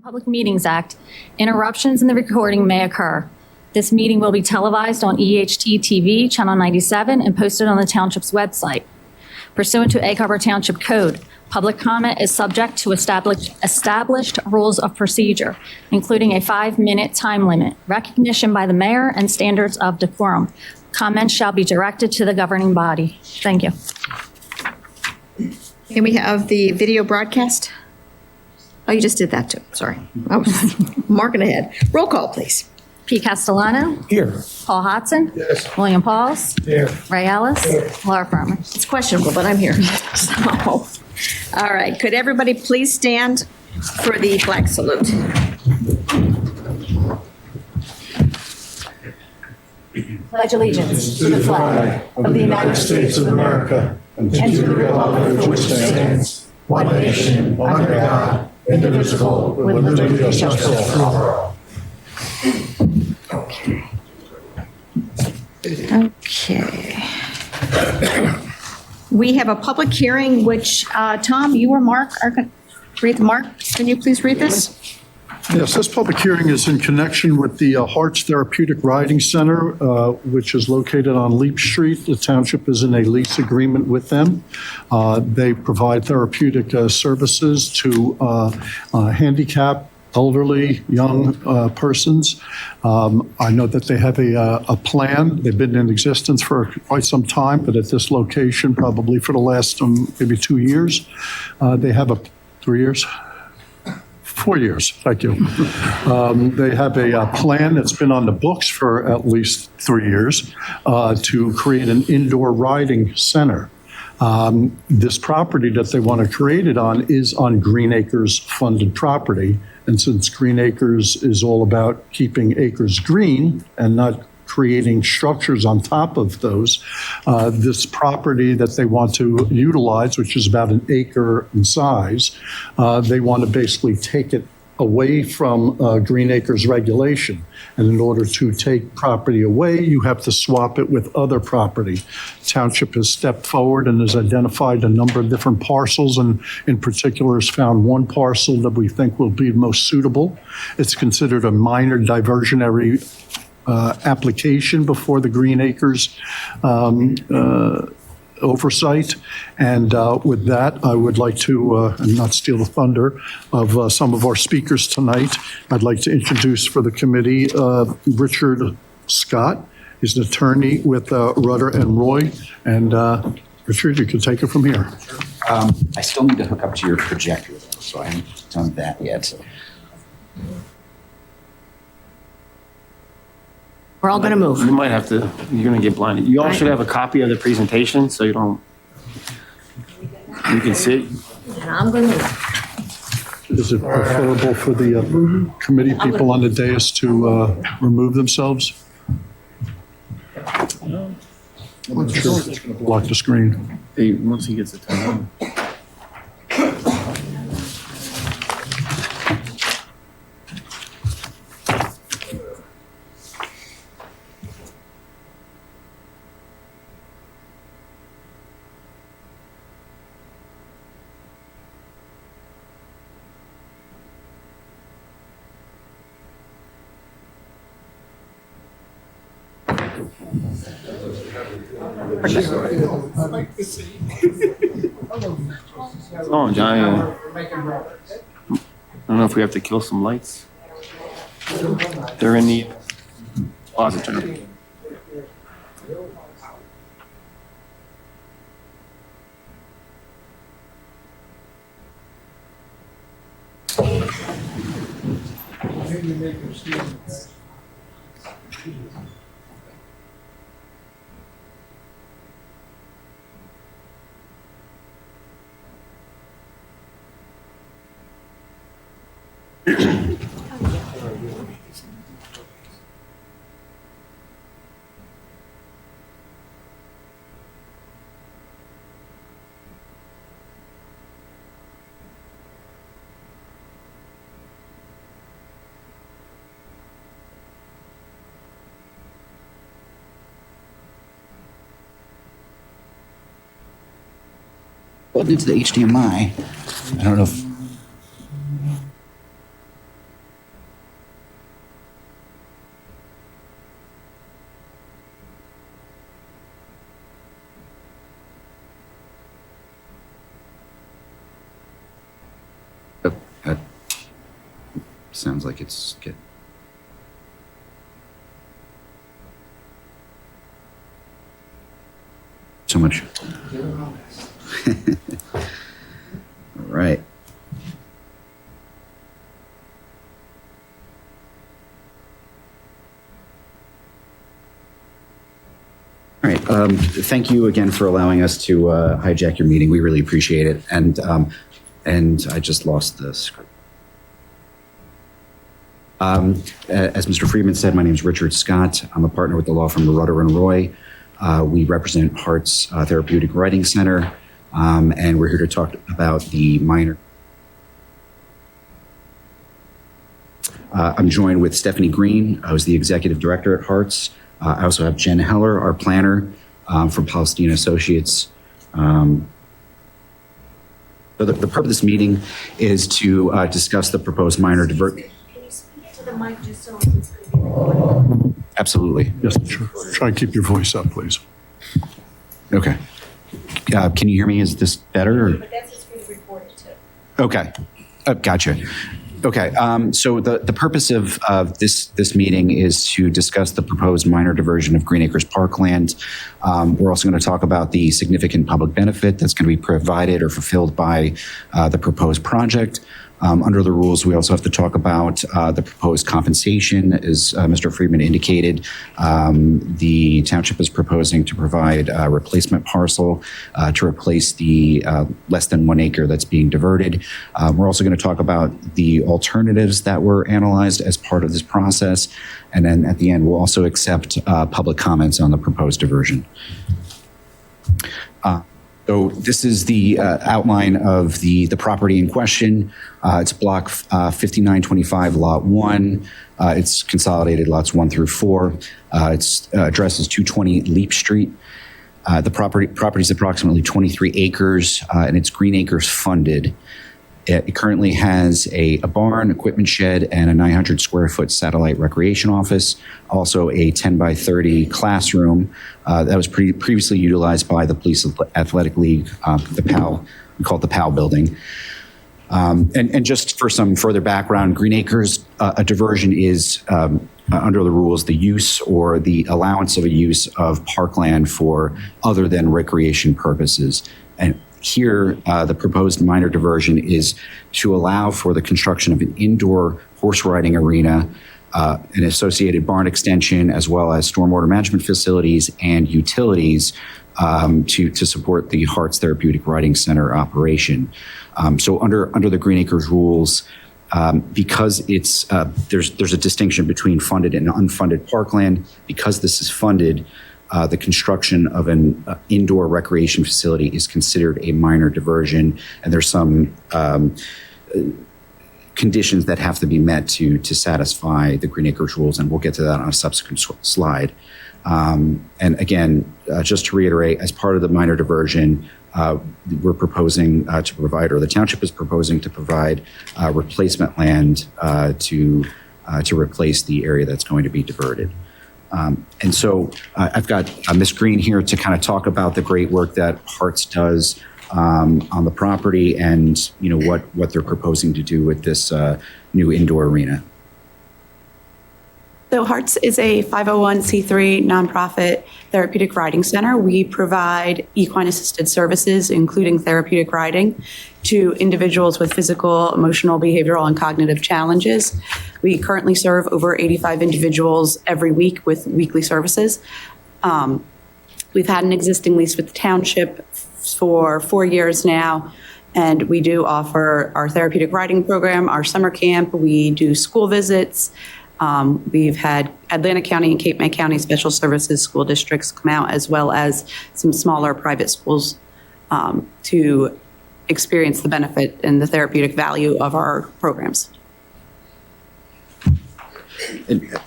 Public Meetings Act, interruptions in the recording may occur. This meeting will be televised on EHT TV, Channel 97, and posted on the Township's website. Pursuant to Egg Harbor Township Code, public comment is subject to established rules of procedure, including a 5-minute time limit, recognition by the mayor, and standards of decorum. Comments shall be directed to the governing body. Thank you. Can we have the video broadcast? Oh, you just did that too. Sorry. I was marking ahead. Roll call, please. Pete Castellano. Here. Paul Hodson. Yes. William Pauls. Here. Ray Ellis. Here. Laura Farmer. It's questionable, but I'm here. So, all right. Could everybody please stand for the flag salute? Pledge allegiance to the flag of the United States of America and to the republic for which it stands, one nation, under God, indivisible, with liberty and justice for all. Okay. We have a public hearing, which, Tom, you or Mark are going to read. Mark, can you please read this? Yes, this public hearing is in connection with the Hearts Therapeutic Riding Center, which is located on Leap Street. The township is in a lease agreement with them. They provide therapeutic services to handicapped, elderly, young persons. I know that they have a plan. They've been in existence for quite some time, but at this location, probably for the last maybe 2 years, they have 3 years. 4 years, thank you. They have a plan that's been on the books for at least 3 years to create an indoor riding center. This property that they want to create it on is on Green Acres funded property. And since Green Acres is all about keeping acres green and not creating structures on top of those, this property that they want to utilize, which is about 1 acre in size, they want to basically take it away from Green Acres regulation. And in order to take property away, you have to swap it with other property. Township has stepped forward and has identified a number of different parcels, and in particular has found one parcel that we think will be most suitable. It's considered a minor diversionary application before the Green Acres oversight. And with that, I would like to, and not steal the thunder of some of our speakers tonight, I'd like to introduce for the committee Richard Scott. He's an attorney with Rudder and Roy. And Richard, you can take it from here. I still need to hook up to your projector, though, so I haven't done that yet. We're all going to move. You might have to, you're going to get blinded. You all should have a copy of the presentation so you can see. I'm going to move. Is it preferable for the committee people on the dais to remove themselves? I'm sure it's going to block the screen. Once he gets it turned on. Oh, Johnny. I don't know if we have to kill some lights. They're in the repository. Plugged into the HDMI. I don't know if Sounds like it's good. So much. All right. All right. Thank you again for allowing us to hijack your meeting. We really appreciate it. And I just lost the script. As Mr. Friedman said, my name is Richard Scott. I'm a partner with the law firm Rudder and Roy. We represent Heart's Therapeutic Writing Center, and we're here to talk about the minor. I'm joined with Stephanie Green, who's the executive director at Heart's. I also have Jen Heller, our planner from Palestine Associates. So the purpose of this meeting is to discuss the proposed minor diversion. Can you speak to the mic just so it's going to be recorded? Absolutely. Yes, sure. Try and keep your voice up, please. Okay. Can you hear me? Is this better? But that's just for the recorded too. Okay. Gotcha. Okay. So the purpose of this meeting is to discuss the proposed minor diversion of Green Acres Parkland. We're also going to talk about the significant public benefit that's going to be provided or fulfilled by the proposed project. Under the rules, we also have to talk about the proposed compensation. As Mr. Friedman indicated, the township is proposing to provide a replacement parcel to replace the less than 1 acre that's being diverted. We're also going to talk about the alternatives that were analyzed as part of this process. And then at the end, we'll also accept public comments on the proposed diversion. So this is the outline of the property in question. It's block 5925, lot 1. It's consolidated lots 1 through 4. Its address is 220 Leap Street. The property is approximately 23 acres, and it's Green Acres funded. It currently has a barn, equipment shed, and a 900 square foot satellite recreation office, also a 10 by 30 classroom that was previously utilized by the Police Athletic League, the PAL, we call it the PAL building. And just for some further background, Green Acres, a diversion is, under the rules, the use or the allowance of a use of parkland for other than recreation purposes. And here, the proposed minor diversion is to allow for the construction of an indoor horse riding arena, an associated barn extension, as well as stormwater management facilities and utilities to support the Heart's Therapeutic Writing Center operation. So under the Green Acres rules, because it's there's a distinction between funded and unfunded parkland. Because this is funded, the construction of an indoor recreation facility is considered a minor diversion, and there's some conditions that have to be met to satisfy the Green Acres rules, and we'll get to that on a subsequent slide. And again, just to reiterate, as part of the minor diversion, we're proposing to provide, or the township is proposing to provide replacement land to replace the area that's going to be diverted. And so I've got Ms. Green here to kind of talk about the great work that Hearts does on the property, and what they're proposing to do with this new indoor arena. So Hearts is a 501c3 nonprofit therapeutic riding center. We provide equine assisted services, including therapeutic riding, to individuals with physical, emotional, behavioral, and cognitive challenges. We currently serve over 85 individuals every week with weekly services. We've had an existing lease with the township for 4 years now, and we do offer our therapeutic riding program, our summer camp. We do school visits. We've had Atlantic County and Cape May County Special Services school districts come out, as well as some smaller private schools to experience the benefit and the therapeutic value of our programs. And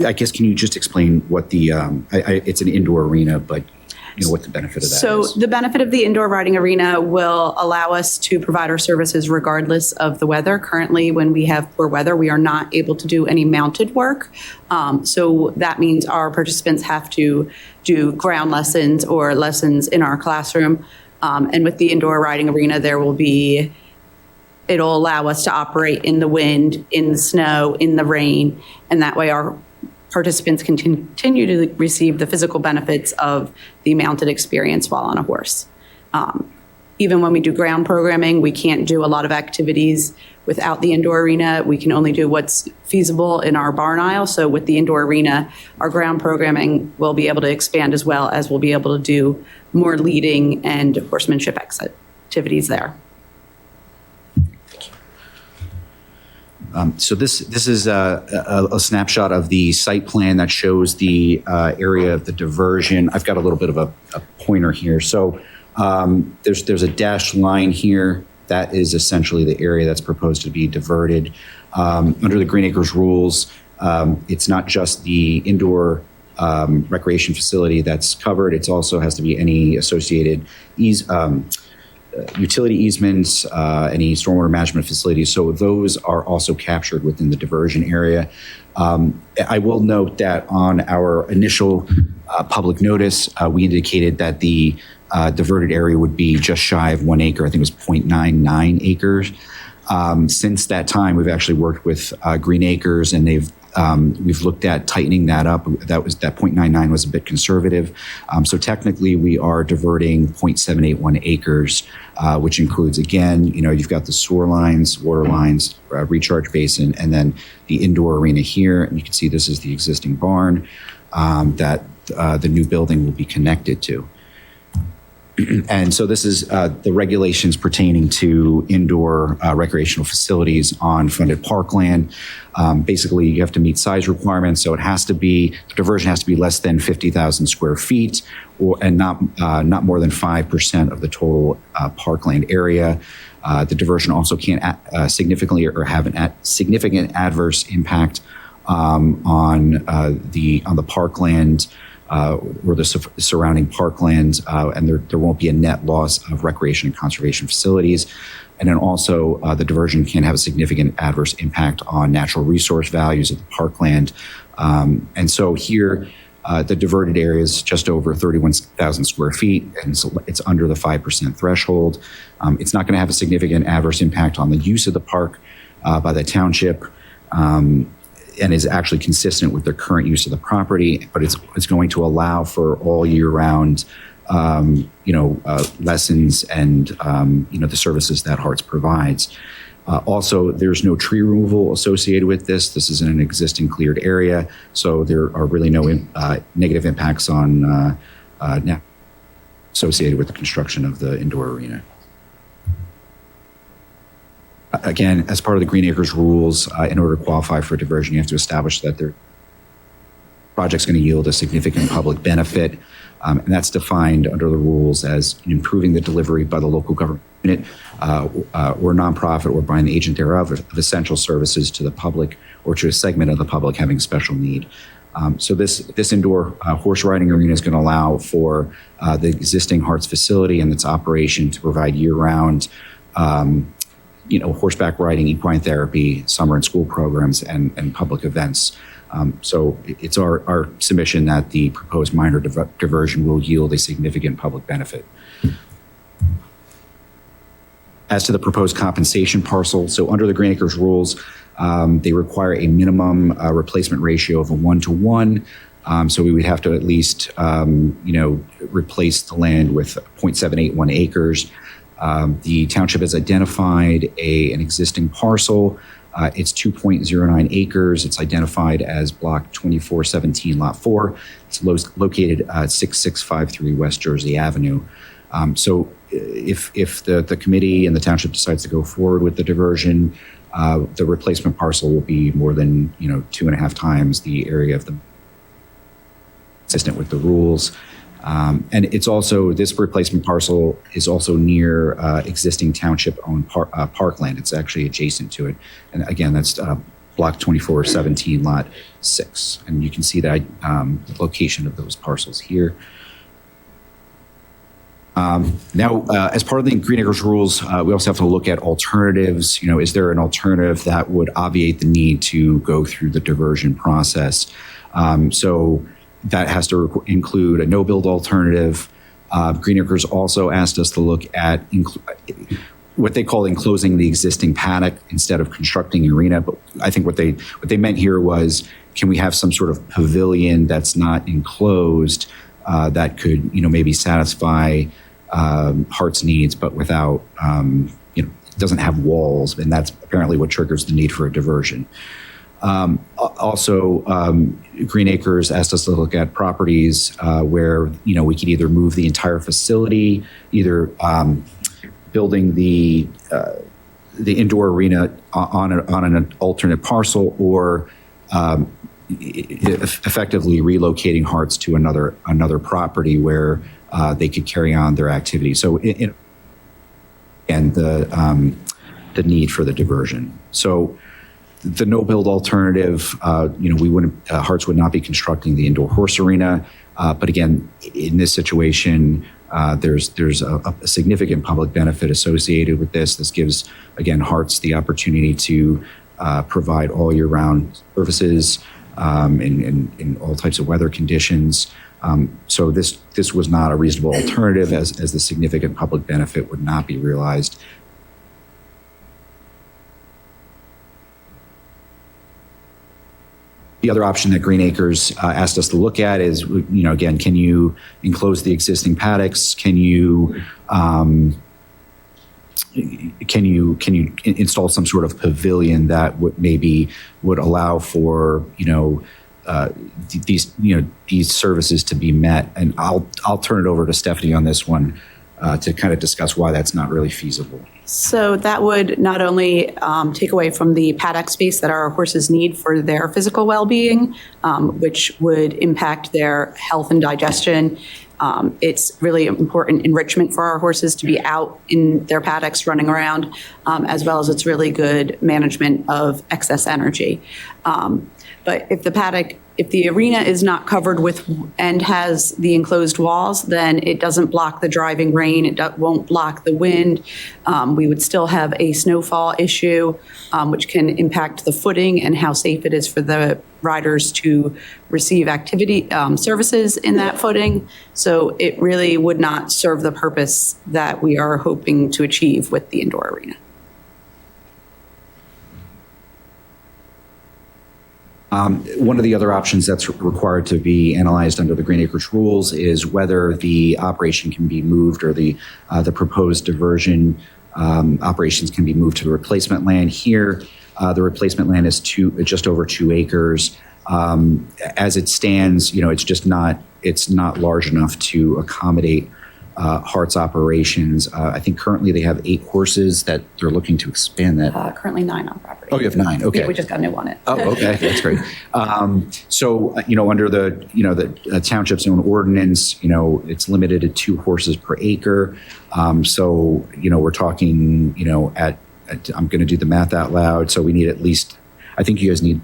I guess, can you just explain what the, it's an indoor arena, but what the benefit of that is? So the benefit of the indoor riding arena will allow us to provide our services regardless of the weather. Currently, when we have poor weather, we are not able to do any mounted work. So that means our participants have to do ground lessons or lessons in our classroom. And with the indoor riding arena, there will be it'll allow us to operate in the wind, in the snow, in the rain, and that way our participants can continue to receive the physical benefits of the mounted experience while on a horse. Even when we do ground programming, we can't do a lot of activities without the indoor arena. We can only do what's feasible in our barn aisle. So with the indoor arena, our ground programming will be able to expand as well as we'll be able to do more leading and horsemanship activities there. So this is a snapshot of the site plan that shows the area of the diversion. I've got a little bit of a pointer here. So there's a dashed line here. That is essentially the area that's proposed to be diverted. Under the Green Acres rules, it's not just the indoor recreation facility that's covered. It also has to be any associated utility easements, any stormwater management facilities. So those are also captured within the diversion area. I will note that on our initial public notice, we indicated that the diverted area would be just shy of 1 acre. I think it was 0.99 acres. Since that time, we've actually worked with Green Acres, and we've looked at tightening that up. That 0.99 was a bit conservative. So technically, we are diverting 0.781 acres, which includes, again, you've got the sewer lines, water lines, recharge basin, and then the indoor arena here. And you can see this is the existing barn that the new building will be connected to. And so this is the regulations pertaining to indoor recreational facilities on funded parkland. Basically, you have to meet size requirements. So the diversion has to be less than 50,000 square feet and not more than 5% of the total parkland area. The diversion also can't significantly or have a significant adverse impact on the parkland or the surrounding parklands, and there won't be a net loss of recreation and conservation facilities. And then also the diversion can have a significant adverse impact on natural resource values of the parkland. And so here, the diverted area is just over 31,000 square feet, and so it's under the 5% threshold. It's not going to have a significant adverse impact on the use of the park by the township. And is actually consistent with their current use of the property, but it's going to allow for all year round, lessons and, the services that Hearts provides. Also, there's no tree removal associated with this. This is in an existing cleared area, so there are really no negative impacts on associated with the construction of the indoor arena. Again, as part of the Green Acres rules, in order to qualify for diversion, you have to establish that their project's going to yield a significant public benefit. And that's defined under the rules as improving the delivery by the local government unit or nonprofit or by an agent thereof of essential services to the public or to a segment of the public having special need. So this indoor horse riding arena is going to allow for the existing Hearts facility and its operation to provide year-round horseback riding, equine therapy, summer and school programs, and public events. So it's our submission that the proposed minor diversion will yield a significant public benefit. As to the proposed compensation parcel, so under the Green Acres rules, they require a minimum replacement ratio of a 1-to-1. So we would have to at least, replace the land with 0.781 acres. The township has identified an existing parcel. It's 2.09 acres. It's identified as block 2417 lot 4. It's located at 6653 West Jersey Avenue. So if the committee and the township decides to go forward with the diversion, the replacement parcel will be more than 2.5 times the area of the consistent with the rules. And it's also, this replacement parcel is also near existing township-owned parkland. It's actually adjacent to it. And again, that's block 2417, lot 6. And you can see that the location of those parcels here. Now, as part of the Green Acres rules, we also have to look at alternatives. Is there an alternative that would obviate the need to go through the diversion process? So that has to include a no-build alternative. Green Acres also asked us to look at what they call enclosing the existing paddock instead of constructing an arena. But I think what they meant here was, can we have some sort of pavilion that's not enclosed that could, maybe satisfy Hart's needs, but without, it doesn't have walls, and that's apparently what triggers the need for a diversion. Also, Green Acres asked us to look at properties where, we could either move the entire facility, either building the indoor arena on an alternate parcel, or effectively relocating Harts to another property where they could carry on their activity. So, and the need for the diversion. So, the no-build alternative, we wouldn't, Harts would not be constructing the indoor horse arena. But again, in this situation, there's a significant public benefit associated with this. This gives, again, Harts the opportunity to provide all year-round services in all types of weather conditions. So this was not a reasonable alternative, as the significant public benefit would not be realized. The other option that Green Acres asked us to look at is, again, can you enclose the existing paddocks? Can you install some sort of pavilion that would allow for these services to be met? And I'll turn it over to Stephanie on this one to kind of discuss why that's not really feasible. So that would not only take away from the paddock space that our horses need for their physical well-being, which would impact their health and digestion. It's really important enrichment for our horses to be out in their paddocks running around, as well as it's really good management of excess energy. But if the arena is not covered with and has the enclosed walls, then it doesn't block the driving rain. It won't block the wind. We would still have a snowfall issue, which can impact the footing and how safe it is for the riders to receive activity services in that footing. So it really would not serve the purpose that we are hoping to achieve with the indoor arena. One of the other options that's required to be analyzed under the Green Acres rules is whether the operation can be moved, or the proposed diversion operations can be moved to the replacement land. Here, the replacement land is just over 2 acres. As it stands, it's not large enough to accommodate Hart's operations. I think currently they have 8 horses that they're looking to expand that. Currently 9 on property. Oh, you have 9. Okay. Yeah, we just got a new one. Oh, okay. That's great. So, under the township's own ordinance, it's limited to 2 horses per acre. So, we're talking, I'm going to do the math out loud. So we need at least, I think you guys need,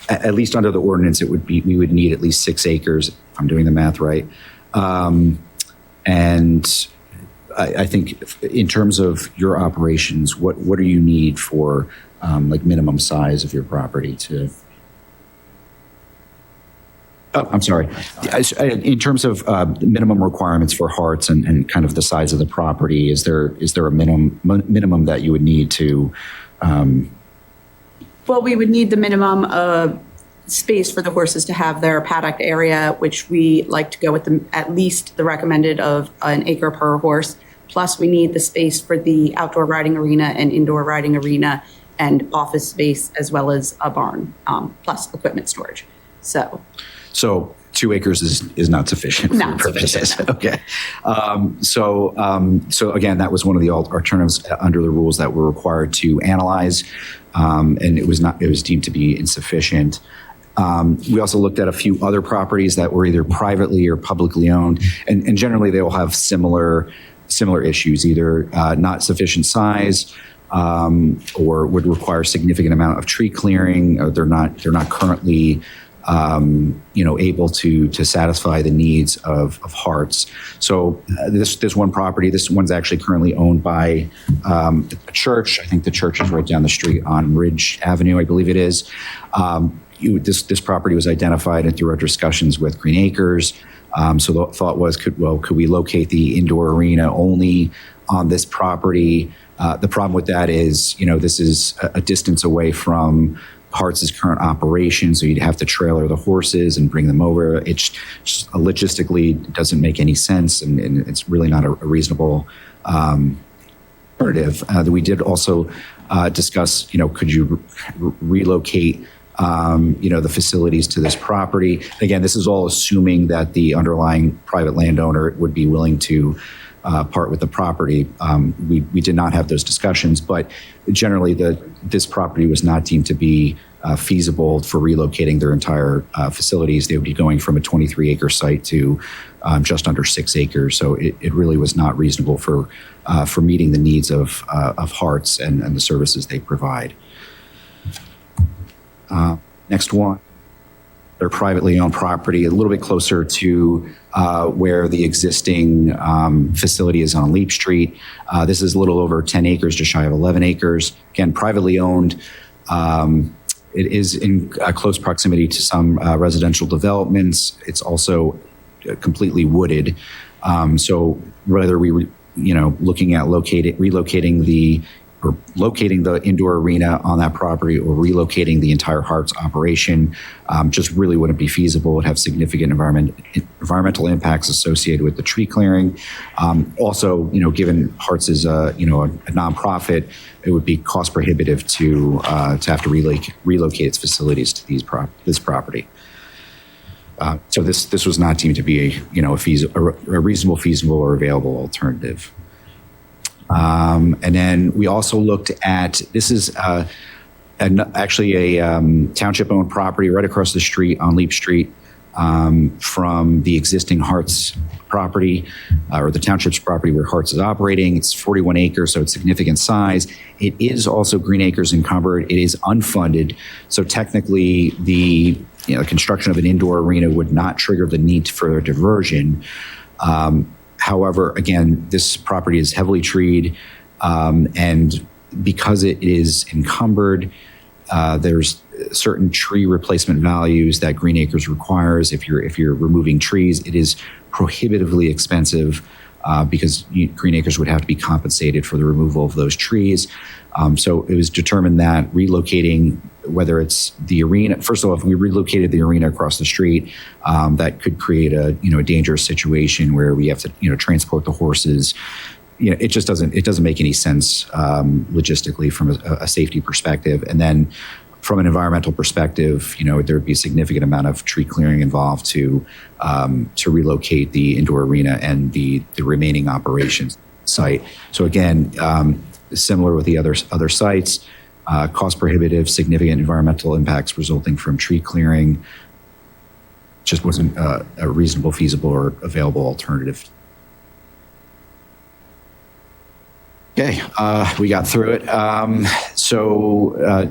at least under the ordinance, we would need at least 6 acres, if I'm doing the math right. And I think in terms of your operations, what do you need for minimum size of your property to? Oh, I'm sorry. In terms of minimum requirements for Harts and kind of the size of the property, is there a minimum that you would need to? Well, we would need the minimum space for the horses to have their paddock area, which we like to go with at least the recommended of 1 acre per horse. Plus, we need the space for the outdoor riding arena and indoor riding arena and office space, as well as a barn, plus equipment storage. So 2 acres is not sufficient for your purposes. Okay. So again, that was one of the alternatives under the rules that were required to analyze, and it was deemed to be insufficient. We also looked at a few other properties that were either privately or publicly owned, and generally they will have similar issues, either not sufficient size, or would require significant amount of tree clearing, or they're not currently able to satisfy the needs of Harts. So this one property, this one's actually currently owned by a church. I think the church is right down the street on Ridge Avenue, I believe it is. This property was identified and through our discussions with Green Acres. So the thought was, could we locate the indoor arena only on this property? The problem with that is, this is a distance away from Hart's current operation, so you'd have to trailer the horses and bring them over. It's just logistically doesn't make any sense, and it's really not a reasonable alternative. We did also discuss, could you relocate, the facilities to this property? Again, this is all assuming that the underlying private landowner would be willing to part with the property. We did not have those discussions, but generally this property was not deemed to be feasible for relocating their entire facilities. They would be going from a 23-acre site to just under 6 acres. So it really was not reasonable for meeting the needs of Hart's and the services they provide. Next one. Their privately owned property, a little bit closer to where the existing facility is on Leap Street. This is a little over 10 acres, just shy of 11 acres. Again, privately owned. It is in close proximity to some residential developments. It's also completely wooded. So whether we were, looking at relocating locating the indoor arena on that property or relocating the entire Hart's operation just really wouldn't be feasible. It would have significant environmental impacts associated with the tree clearing. Also, given Hart's is a nonprofit, it would be cost prohibitive to have to relocate its facilities to this property. So this was not deemed to be a reasonable, feasible, or available alternative. And then we also looked at, this is actually a township-owned property right across the street on Leap Street from the existing Hart's property, or the township's property where Hart's is operating. It's 41 acres, so it's significant size. It is also Green Acres encumbered. It is unfunded, so technically the construction of an indoor arena would not trigger the need for a diversion. However, again, this property is heavily treed, and because it is encumbered, there's certain tree replacement values that Green Acres requires. If you're removing trees, it is prohibitively expensive because Green Acres would have to be compensated for the removal of those trees. So it was determined that relocating, whether it's the arena, first of all, if we relocated the arena across the street, that could create a dangerous situation where we have to transport the horses. It just doesn't make any sense logistically from a safety perspective. And then from an environmental perspective, there would be a significant amount of tree clearing involved to relocate the indoor arena and the remaining operations site. So again, similar with the other sites, cost prohibitive, significant environmental impacts resulting from tree clearing. Just wasn't a reasonable, feasible, or available alternative. Okay, we got through it. So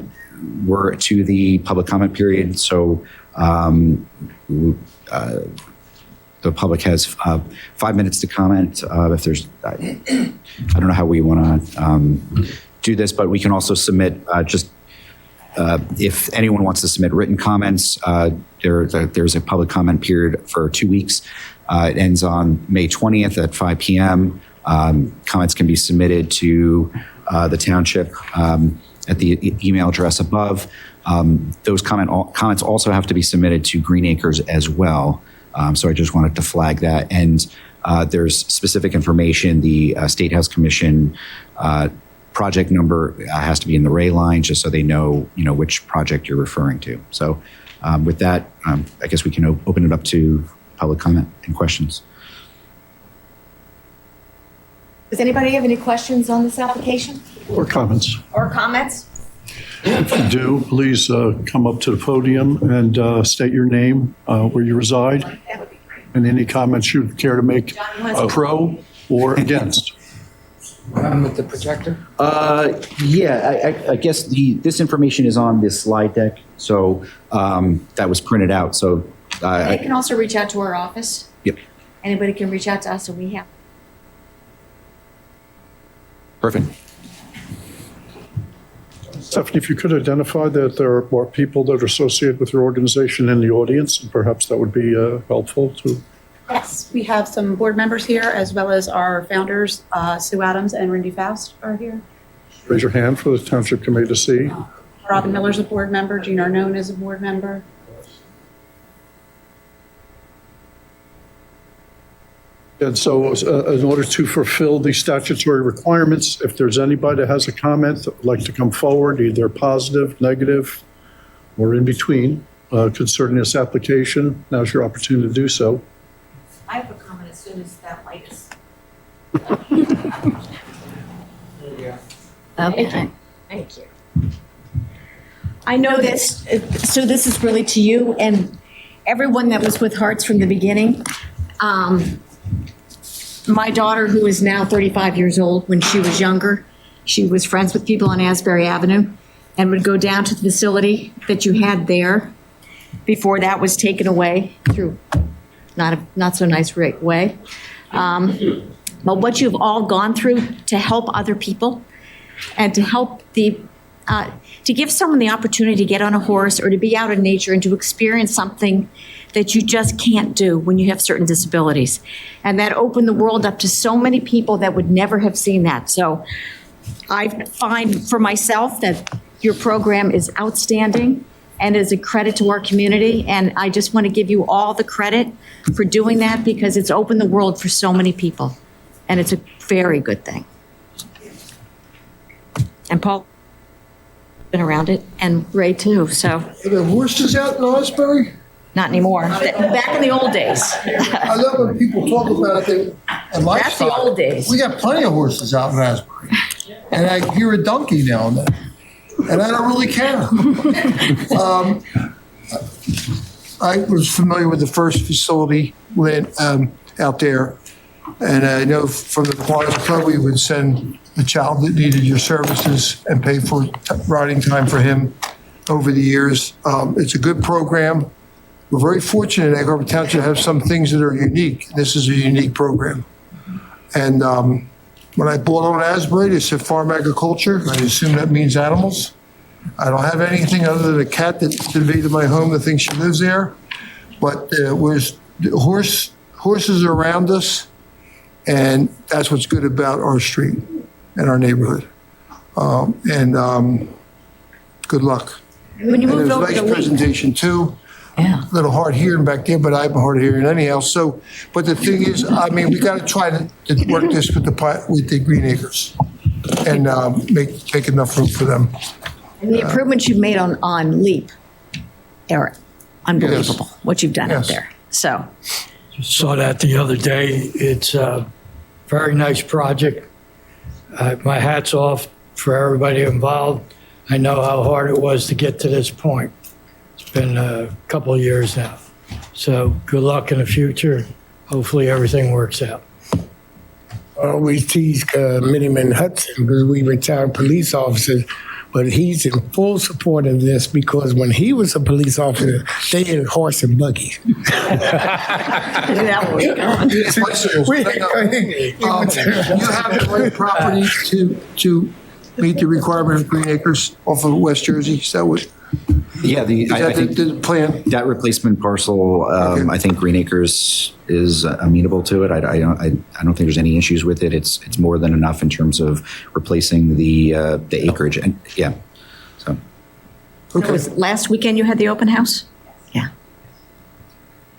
we're to the public comment period. So the public has 5 minutes to comment. If there's, I don't know how we want to do this, but we can also submit if anyone wants to submit written comments, there's a public comment period for 2 weeks. It ends on May 20th at 5 p.m. Comments can be submitted to the township at the email address above. Those comments also have to be submitted to Green Acres as well. So I just wanted to flag that. And there's specific information. The State House Commission project number has to be in the ray line, just so they know, which project you're referring to. So with that, I guess we can open it up to public comment and questions. Does anybody have any questions on this application Or comments? or comments? If you do, please come up to the podium and state your name, where you reside, That would be great. and any comments you care to make pro or against. With the projector? Yeah, I guess this information is on this slide deck, so that was printed out. So They can also reach out to our office. Yep. Anybody can reach out to us, and we have. Perfect. Stephanie, if you could identify that there are more people that are associated with your organization in the audience, and perhaps that would be helpful to. Yes, we have some board members here, as well as our founders, Sue Adams and Randy Faust are here. Raise your hand for the Township Committee to see. Robin Miller's a board member. Jean Arnone is a board member. And so in order to fulfill the statutory requirements, if there's anybody that has a comment that would like to come forward, either positive, negative, or in between, concerning this application, now's your opportunity to do so. I have a comment as soon as that light is. Okay. Thank you. I know this, so this is really to you and everyone that was with Hearts from the beginning. My daughter, who is now 35 years old, when she was younger, she was friends with people on Asbury Avenue and would go down to the facility that you had there before that was taken away through not so nice way. But what you've all gone through to help other people and to help to give someone the opportunity to get on a horse or to be out in nature and to experience something that you just can't do when you have certain disabilities. And that opened the world up to so many people that would never have seen that. So I find for myself that your program is outstanding and is a credit to our community. And I just want to give you all the credit for doing that because it's opened the world for so many people. And it's a very good thing. And Paul been around it, and Ray too, so Are there horses out in Osbury? not anymore. Back in the old days. I love when people talk about it and livestock. That's the old days. We got plenty of horses out in Asbury. And I hear a donkey now and then. And I don't really care. I was familiar with the first facility out there. And I know from the Kiwanis Club, we would send the child that needed your services and pay for riding time for him over the years. It's a good program. We're very fortunate in Egg Harbor Township to have some things that are unique. This is a unique program. And when I bought on Asbury, they said farm agriculture. I assume that means animals. I don't have anything other than a cat that invaded my home that thinks she lives there. But horses are around us, and that's what's good about our street and our neighborhood. Good luck. When you And moved there's a over to nice Lee, presentation too. Yeah. A little hard hearing back there, but I'm hard hearing anyhow. So, but the thing is, I mean, we got to try to work this with the Green Acres and make enough room for them. and the improvements you've made on LEAP are unbelievable, what you've done out Yes. there. So, Saw that the other day. It's a very nice project. My hat's off for everybody involved. I know how hard it was to get to this point. It's been a couple of years now. So good luck in the future. Hopefully everything works out. I always tease Miniman Hudson because we retired police officers, but he's in full support of this because when he was a police officer, they had horse and buggy. that was Bicycles. You have the right property to meet the requirement of Green Acres off of West Jersey. Is that what? Yeah, Is I that think the plan? that replacement parcel, I think Green Acres is amenable to it. I don't think there's any issues with it. It's more than enough in terms of replacing the acreage. And yeah, so It was last weekend you had the open house? Yeah.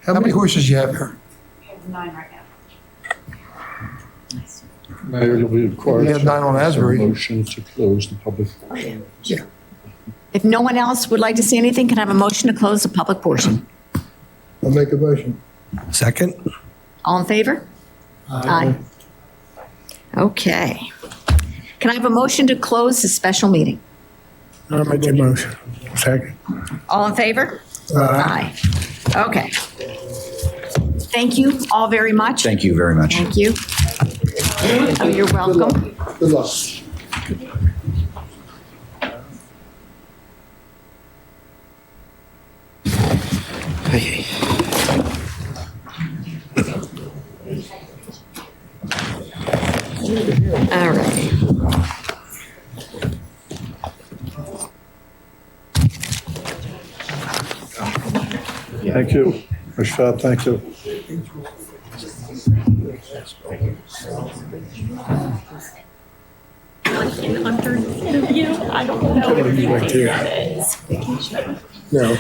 How many horses you have here? We have 9 right now. Mayor, you'll be required. We have 9 on Asbury. Motion to close the public. Yeah. If no one else would like to say anything, can I have a motion to close the public portion? I'll make a motion. Second? All in favor? Aye. Okay. Can I have a motion to close the special meeting? I'll make that motion. Second? All in favor? Aye. Okay. Thank you all very much. thank you very much. Thank you. Oh, you're welcome. Good luck. All right. Thank you. Rashad, thank you. No.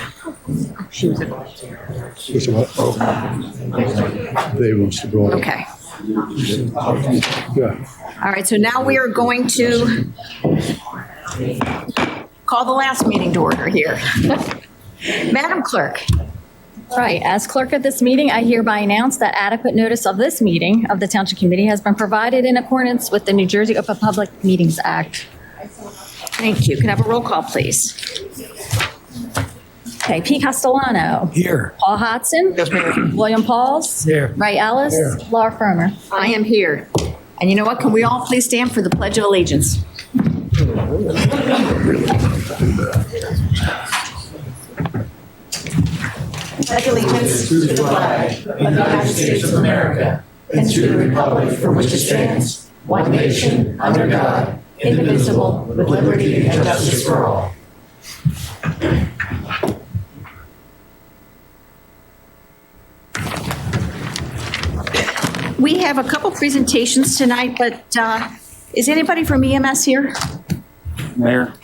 They wants to go. Okay. Yeah. All right, so now we are going to call the last meeting to order here. Madam Clerk. All right, as clerk of this meeting, I hereby announce that adequate notice of this meeting of the Township Committee has been provided in accordance with the New Jersey Open Public Meetings Act. Thank you. Can I have a roll call, please? Okay, P. Castellano. Here. Paul Hodson. Yes, ma'am. William Pauls. Here. Ray Ellis. Here. Laura Ferner. I am here. And you know what? Can we all please stand for the Pledge of Allegiance? Pledge allegiance to the flag of the United States of America and to the republic for which it stands, one nation, under God, indivisible, with liberty and justice for all. We have a couple presentations tonight, but is anybody from EMS here? Mayor,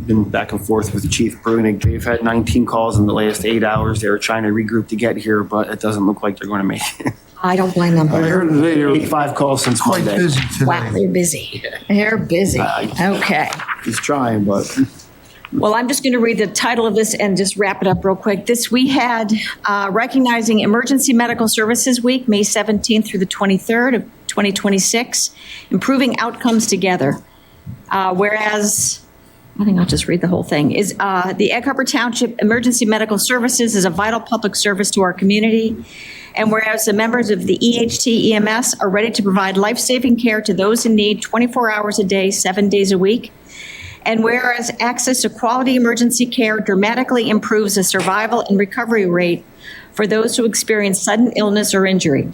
been back and forth with Chief Brunig. They've had 19 calls in the last 8 hours. They were trying to regroup to get here, but it doesn't look like they're going to make it. I don't blame them. I heard today they were 85 calls since quite Monday. busy Wow, today. they're busy. They're busy. Okay. He's trying, but Well, I'm just going to read the title of this and just wrap it up real quick. We had recognizing Emergency Medical Services Week, May 17th through the 23rd of 2026, improving outcomes together. Whereas, I think I'll just read the whole thing, is the Egg Harbor Township Emergency Medical Services is a vital public service to our community. And whereas the members of the EHT EMS are ready to provide life-saving care to those in need 24 hours a day, 7 days a week. And whereas access to quality emergency care dramatically improves the survival and recovery rate for those who experience sudden illness or injury.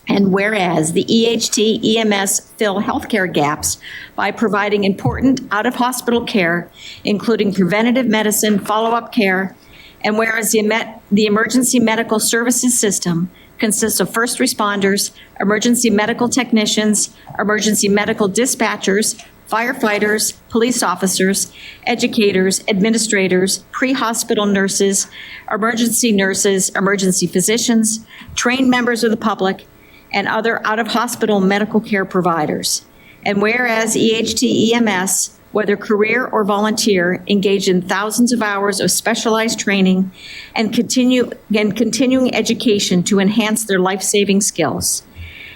And whereas the EHT EMS fill healthcare gaps by providing important out-of-hospital care, including preventative medicine, follow-up care. And whereas the emergency medical services system consists of first responders, emergency medical technicians, emergency medical dispatchers, firefighters, police officers, educators, administrators, pre-hospital nurses, emergency physicians, trained members of the public, and other out-of-hospital medical care providers. And whereas EHT EMS, whether career or volunteer, engage in thousands of hours of specialized training and continuing education to enhance their life-saving skills.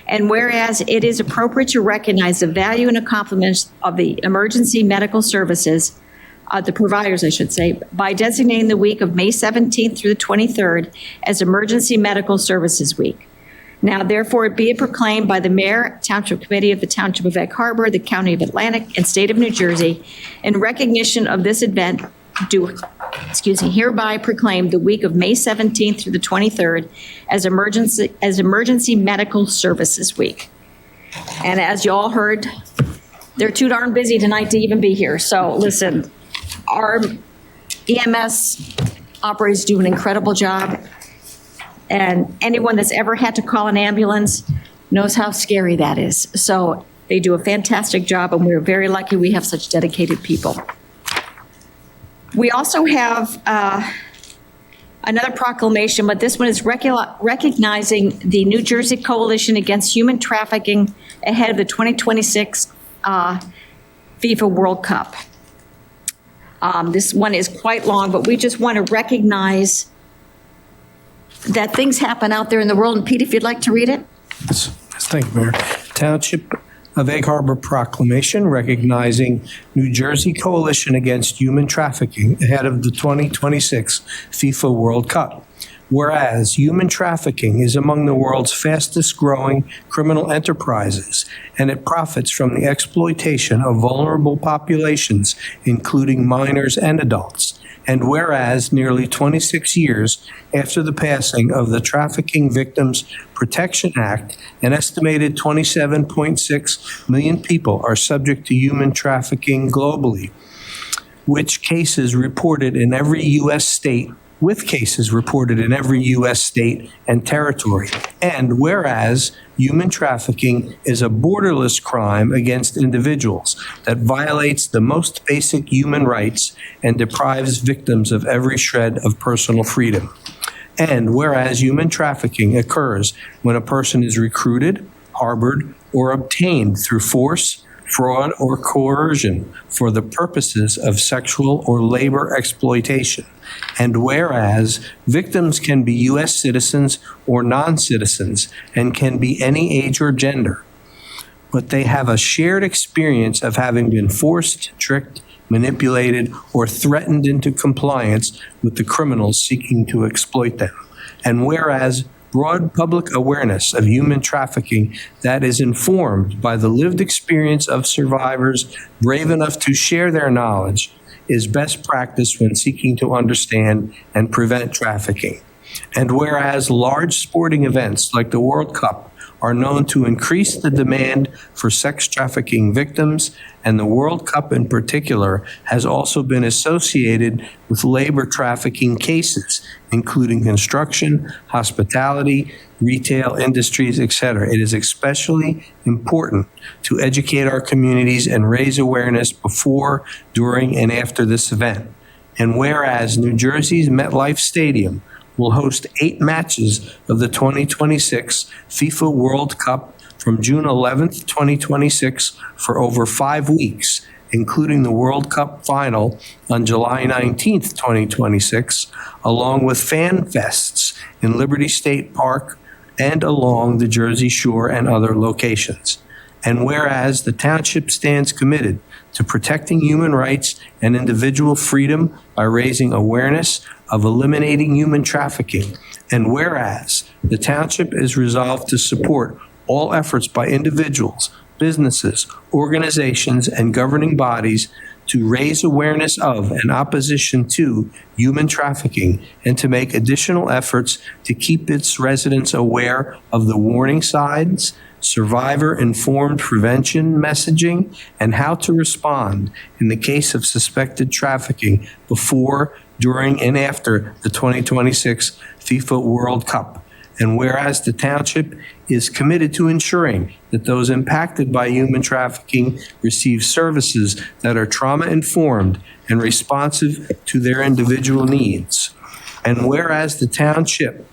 And whereas it is appropriate to recognize the value and accomplishments of the emergency medical services, the providers, I should say, by designating the week of May 17th through the 23rd as Emergency Medical Services Week. Now, therefore, it be it proclaimed by the Mayor, Township Committee of the Township of Egg Harbor, the County of Atlantic, and State of New Jersey, in recognition of this event, hereby proclaim the week of May 17th through the 23rd as Emergency Medical Services Week. And as you all heard, they're too darn busy tonight to even be here. So listen, our EMS operators do an incredible job. And anyone that's ever had to call an ambulance knows how scary that is. So they do a fantastic job, and we're very lucky we have such dedicated people. We also have another proclamation, but this one is recognizing the New Jersey Coalition Against Human Trafficking ahead of the 2026 FIFA World Cup. This one is quite long, but we just want to recognize that things happen out there in the world. And Pete, if you'd like to read it. Yes, thank you, Mayor. Township of Egg Harbor proclamation recognizing New Jersey Coalition Against Human Trafficking ahead of the 2026 FIFA World Cup. Whereas human trafficking is among the world's fastest growing criminal enterprises, and it profits from the exploitation of vulnerable populations, including minors and adults. And whereas nearly 26 years after the passing of the Trafficking Victims Protection Act, an estimated 27.6 million people are subject to human trafficking globally, which cases reported in every U.S. state with cases reported in every U.S. state and territory. And whereas human trafficking is a borderless crime against individuals that violates the most basic human rights and deprives victims of every shred of personal freedom. And whereas human trafficking occurs when a person is recruited, harbored, or obtained through force, fraud, or coercion for the purposes of sexual or labor exploitation. And whereas victims can be U.S. citizens or non-citizens and can be any age or gender, but they have a shared experience of having been forced, tricked, manipulated, or threatened into compliance with the criminals seeking to exploit them. And whereas broad public awareness of human trafficking that is informed by the lived experience of survivors brave enough to share their knowledge is best practice when seeking to understand and prevent trafficking. And whereas large sporting events like the World Cup are known to increase the demand for sex trafficking victims, and the World Cup in particular has also been associated with labor trafficking cases, including construction, hospitality, retail industries, etc. It is especially important to educate our communities and raise awareness before, during, and after this event. And whereas New Jersey's MetLife Stadium will host 8 matches of the 2026 FIFA World Cup from June 11th, 2026 for over 5 weeks, including the World Cup final on July 19th, 2026, along with fan fests in Liberty State Park and along the Jersey Shore and other locations. And whereas the township stands committed to protecting human rights and individual freedom by raising awareness of eliminating human trafficking, and whereas the township is resolved to support all efforts by individuals, businesses, organizations, and governing bodies to raise awareness of and opposition to human trafficking and to make additional efforts to keep its residents aware of the warning signs, survivor-informed prevention messaging, and how to respond in the case of suspected trafficking before, during, and after the 2026 FIFA World Cup. And whereas the township is committed to ensuring that those impacted by human trafficking receive services that are trauma-informed and responsive to their individual needs. And whereas the township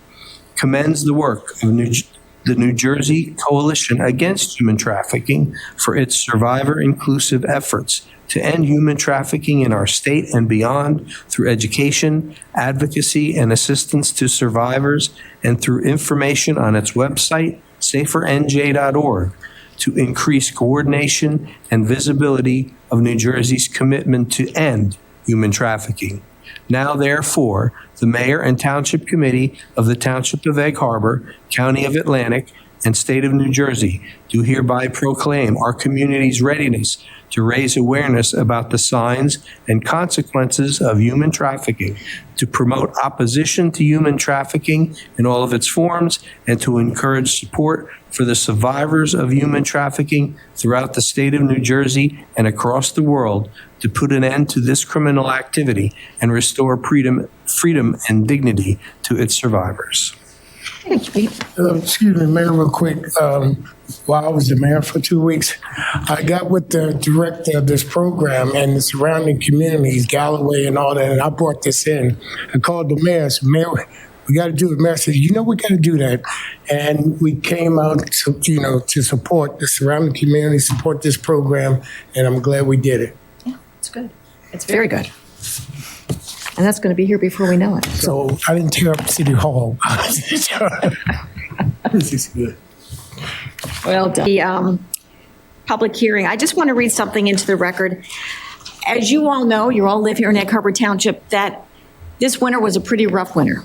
commends the work of the New Jersey Coalition Against Human Trafficking for its survivor-inclusive efforts to end human trafficking in our state and beyond through education, advocacy, and assistance to survivors, and through information on its website, safernj.org, to increase coordination and visibility of New Jersey's commitment to end human trafficking. Now, therefore, the Mayor and Township Committee of the Township of Egg Harbor, County of Atlantic, and State of New Jersey do hereby proclaim our community's readiness to raise awareness about the signs and consequences of human trafficking, to promote opposition to human trafficking in all of its forms, and to encourage support for the survivors of human trafficking throughout the state of New Jersey and across the world, to put an end to this criminal activity and restore freedom and dignity to its survivors. Excuse me, Mayor, real quick. While I was the mayor for 2 weeks, I got with the director of this program and the surrounding communities, Galloway and all that, and I brought this in. I called the mayor, said, Mayor, we got to do it. Mayor said, we got to do that. And we came out to support the surrounding community, support this program, and I'm glad we did it. Yeah, it's good. It's very good. And that's going to be here before we know it. So I didn't tear up City Hall. This is good. Well done. The public hearing, I just want to read something into the record. As you all know, you all live here in Egg Harbor Township, that this winter was a pretty rough winter.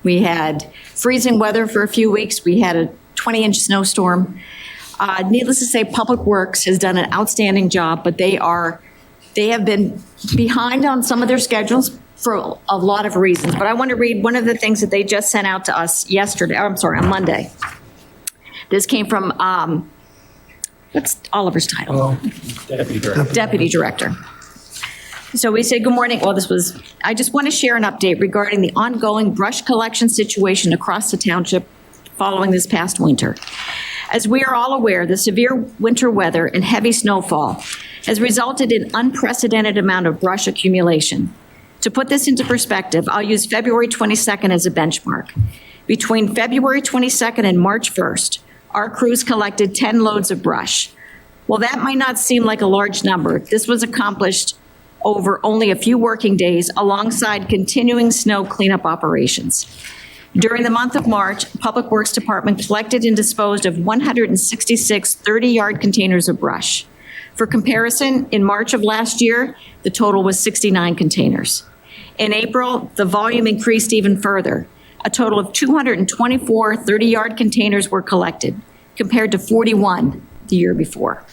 We had freezing weather for a few weeks. We had a 20-inch snowstorm. Needless to say, Public Works has done an outstanding job, but they have been behind on some of their schedules for a lot of reasons. But I want to read one of the things that they just sent out to us on Monday. This came from, what's Oliver's title? Deputy Director. So we say good morning. Well, I just want to share an update regarding the ongoing brush collection situation across the township following this past winter. As we are all aware, the severe winter weather and heavy snowfall has resulted in unprecedented amount of brush accumulation. To put this into perspective, I'll use February 22nd as a benchmark. Between February 22nd and March 1st, our crews collected 10 loads of brush. While that might not seem like a large number, this was accomplished over only a few working days alongside continuing snow cleanup operations. During the month of March, Public Works Department collected and disposed of 166 30-yard containers of brush. For comparison, in March of last year, the total was 69 containers. In April, the volume increased even further. A total of 224 30-yard containers were collected, compared to 41 the year before.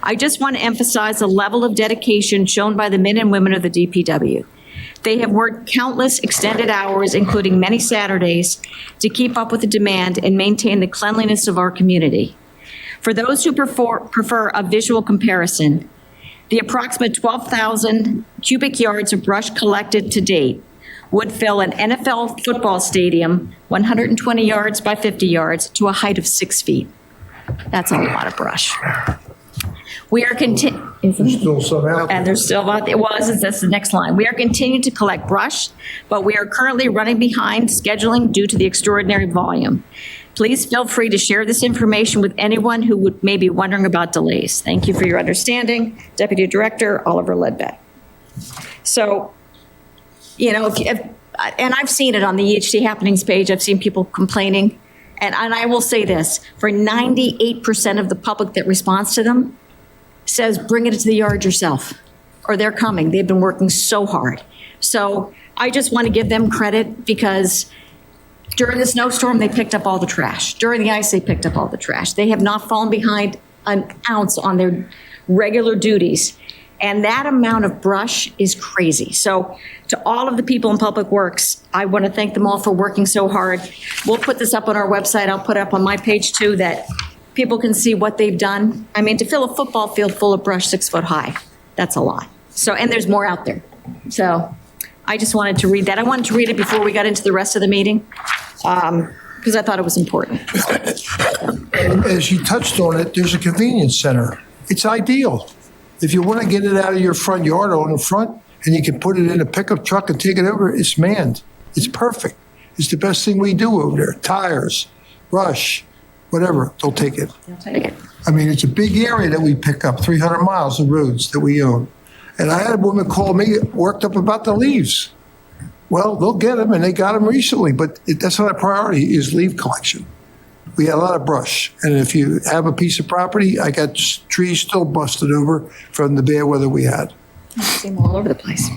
I just want to emphasize the level of dedication shown by the men and women of the DPW. They have worked countless extended hours, including many Saturdays, to keep up with the demand and maintain the cleanliness of our community. For those who prefer a visual comparison, the approximate 12,000 cubic yards of brush collected to date would fill an NFL football stadium 120 yards by 50 yards to a height of 6 feet. That's a lot of brush. We are Still some out. and there's still about, that's the next line. We are continuing to collect brush, but we are currently running behind scheduling due to the extraordinary volume. Please feel free to share this information with anyone who may be wondering about delays. Thank you for your understanding. Deputy Director Oliver Ledbeck. So, you know, and I've seen it on the EHT happenings page. I've seen people complaining. And I will say this, for 98% of the public that responds to them, says bring it to the yard yourself, or they're coming. They've been working so hard. So I just want to give them credit because during the snowstorm, they picked up all the trash. During the ice, they picked up all the trash. They have not fallen behind an ounce on their regular duties. And that amount of brush is crazy. So to all of the people in Public Works, I want to thank them all for working so hard. We'll put this up on our website. I'll put it up on my page too, that people can see what they've done. I mean, to fill a football field full of brush 6 foot high, that's a lot. So, and there's more out there. So I just wanted to read that. I wanted to read it before we got into the rest of the meeting because I thought it was important. And as you touched on it, there's a convenience center. It's ideal. If you want to get it out of your front yard or in the front, and you can put it in a pickup truck and take it over, it's manned. It's perfect. It's the best thing we do over there. Tires, brush, whatever, they'll take it. I mean, it's a big area that we pick up, 300 miles of roads that we own. And I had a woman call me, worked up about the leaves. Well, they'll get them, and they got them recently, but that's not a priority, is leaf collection. We had a lot of brush, and if you have a piece of property, I got trees still busted over from the bad weather we had. I see them all over the place.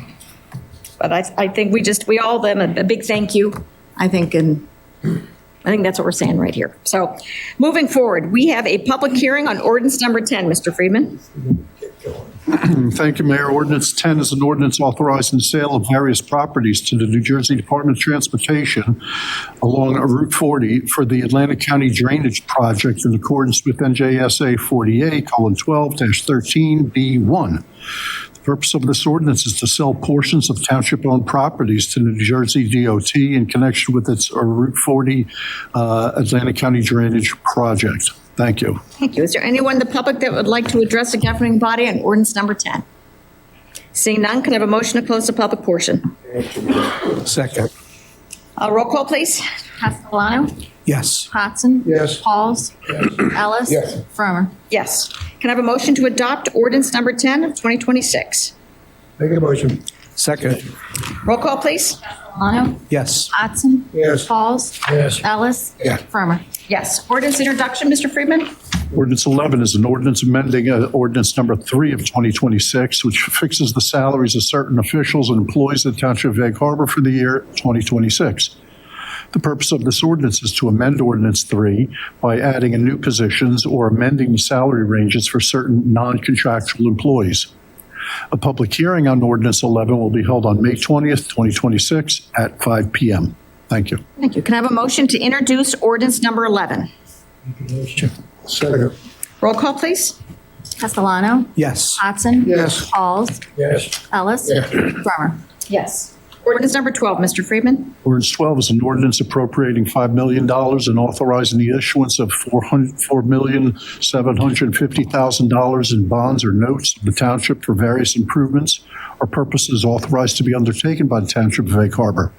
But I think we all them a big thank you, I think, and I think that's what we're saying right here. So moving forward, we have a public hearing on ordinance number 10, Mr. Friedman. Thank you, Mayor. Ordinance 10 is an ordinance authorizing the sale of various properties to the New Jersey Department of Transportation along Route 40 for the Atlantic County Drainage Project in accordance with NJSA 48:12-13B1. The purpose of this ordinance is to sell portions of township-owned properties to the New Jersey DOT in connection with its Route 40 Atlantic County Drainage Project. Thank you. Thank you. Is there anyone in the public that would like to address the governing body on ordinance number 10? Seeing none, can I have a motion to close the public portion? Second. Roll call, please. Castellano? Yes. Hodson? Yes. Pauls? Ellis? Yes. Frommer? Yes. Can I have a motion to adopt ordinance number 10 of 2026? Make a motion. Second. Roll call, please. Castellano? Yes. Hodson? Yes. Pauls? Yes. Ellis? Yeah. Frommer? Yes. Ordinance introduction, Mr. Friedman? Ordinance 11 is an ordinance amending ordinance number 3 of 2026, which fixes the salaries of certain officials and employees of the Township of Egg Harbor for the year 2026. The purpose of this ordinance is to amend Ordinance 3 by adding a new positions or amending the salary ranges for certain non-contractual employees. A public hearing on Ordinance 11 will be held on May 20th, 2026 at 5 p.m. Thank you. Thank you. Can I have a motion to introduce ordinance number 11? Second. Roll call, please. Castellano? Yes. Hodson? Yes. Pauls? Yes. Ellis? Farmer? Yes. Ordinance number 12, Mr. Friedman. Ordinance 12 is an ordinance appropriating $5 million and authorizing the issuance of $4,750,000 in bonds or notes of the township for various improvements or purposes authorized to be undertaken by the Township of Egg Harbor.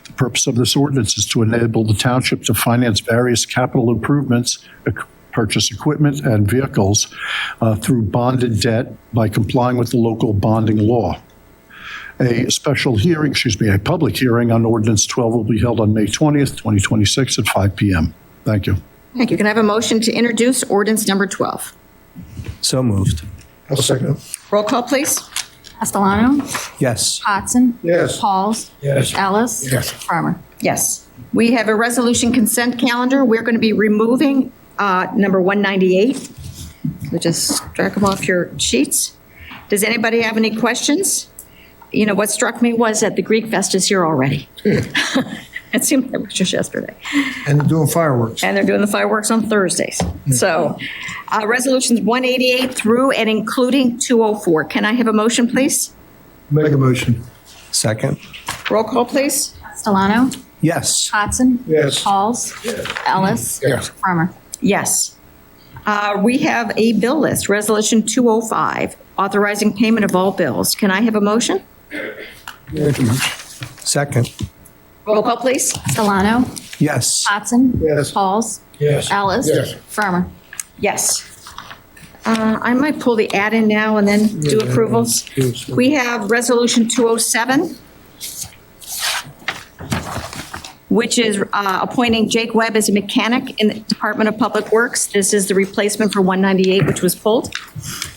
The purpose of this ordinance is to enable the township to finance various capital improvements, purchase equipment and vehicles through bonded debt by complying with the local bonding law. A public hearing on ordinance 12 will be held on May 20th, 2026 at 5 p.m. Thank you. Thank you. Can I have a motion to introduce ordinance number 12? So moved. I'll second. Roll call, please. Castellano? Yes. Hodson? Yes. Pauls? Yes. Ellis? Yes. Farmer? Yes. We have a resolution consent calendar. We're going to be removing number 198. So just drag them off your sheets. Does anybody have any questions? You know, what struck me was that the Greek Fest is here already. It seemed like it was just yesterday. And they're doing fireworks. And they're doing the fireworks on Thursdays. So resolutions 188 through and including 204. Can I have a motion, please? Make a motion. Second. Roll call, please. Castellano? Yes. Hodson? Yes. Pauls? Ellis? Yes. Farmer? Yes. We have a bill list, Resolution 205, authorizing payment of all bills. Can I have a motion? Second. Roll call, please. Castellano? Yes. Hodson? Yes. Pauls? Yes. Ellis? Yes. Farmer? Yes. I might pull the add in now and then do approvals. We have Resolution 207, which is appointing Jake Webb as a mechanic in the Department of Public Works. This is the replacement for 198, which was pulled.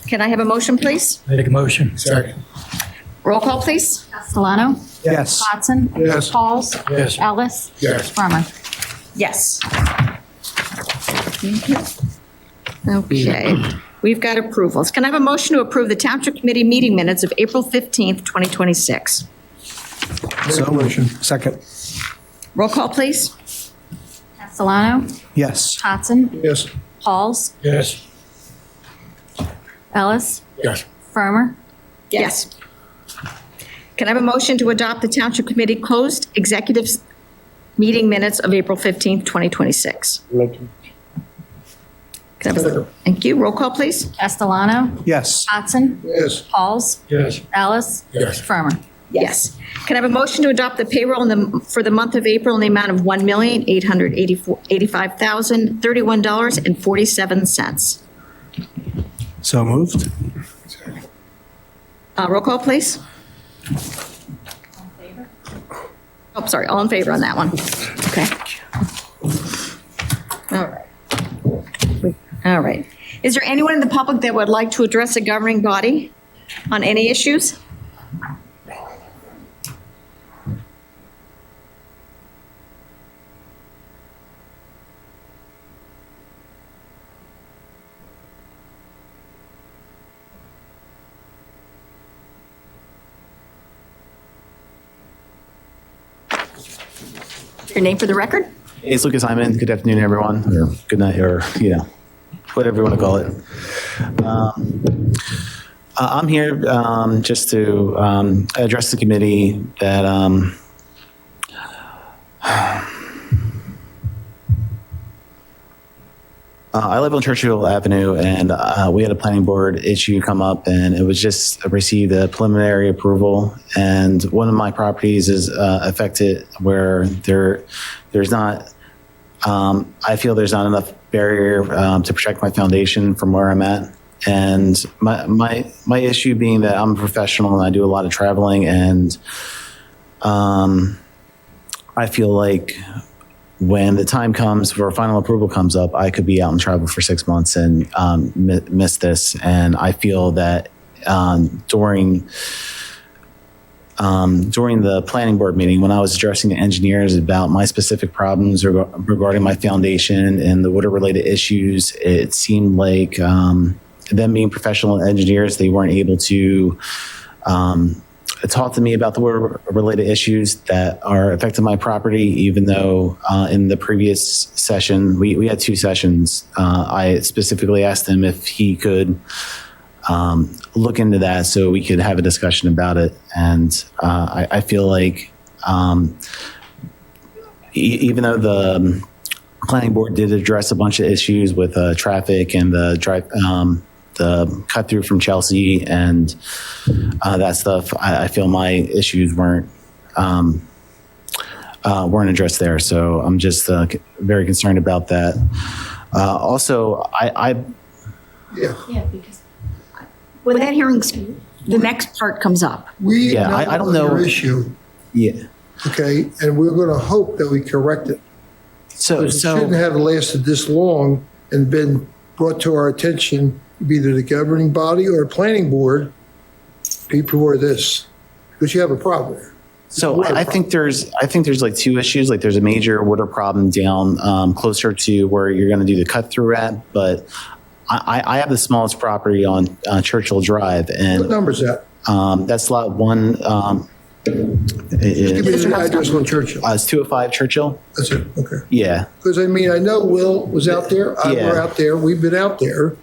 Can I have a motion, please? Make a motion. Second. Roll call, please. Castellano? Yes. Hodson? Yes. Pauls? Yes. Ellis? Yes. Farmer? Yes. Okay, we've got approvals. Can I have a motion to approve the Township Committee meeting minutes of April 15th, 2026? So motion. Second. Roll call, please. Castellano? Yes. Hodson? Yes. Pauls? Yes. Ellis? Yes. Farmer? Yes. Can I have a motion to adopt the Township Committee closed executive meeting minutes of April 15th, 2026? Thank you. Roll call, please. Castellano? Yes. Hodson? Yes. Pauls? Yes. Ellis? Yes. Farmer? Yes. Can I have a motion to adopt the payroll for the month of April in the amount of $1,885,031.47? So moved. Roll call, please. Oh, sorry, all in favor on that one. Okay. All right. All right. Is there anyone in the public that would like to address the governing body on any issues? Your name for the record? It's Lucas Hyman. Good afternoon, everyone, or good night, or, whatever you want to call it. I'm here just to address the committee that I live on Churchill Avenue, and we had a planning board issue come up, and it was just received a preliminary approval. And one of my properties is affected where there's not, I feel there's not enough barrier to protect my foundation from where I'm at. And my issue being that I'm a professional and I do a lot of traveling, and I feel like when the time comes for final approval comes up, I could be out and travel for 6 months and miss this. And I feel that during the planning board meeting, when I was addressing the engineers about my specific problems regarding my foundation and the water-related issues, it seemed like them being professional engineers, they weren't able to talked to me about the water-related issues that are affecting my property, even though in the previous session, we had 2 sessions. I specifically asked him if he could look into that so we could have a discussion about it. And I feel like even though the planning board did address a bunch of issues with traffic and the cut through from Chelsea and that stuff, I feel my issues weren't addressed there. So I'm just very concerned about that. Also, Yeah, because when that hearing's, the next part comes up. We Yeah, I don't know. Your issue, yeah. okay, and we're going to hope that we correct it. So It shouldn't have lasted this long and been brought to our attention, either the governing body or the planning board, before this, because you have a problem there. So I think there's like 2 issues. Like there's a major water problem down closer to where you're going to do the cut through at. But I have the smallest property on Churchill Drive, What and number's that? that's lot 1. Give me the address on Churchill. It's 205 Churchill. That's it, okay. Yeah. Because, I mean, I know Will was out there, Yeah. we're out there, we've been out there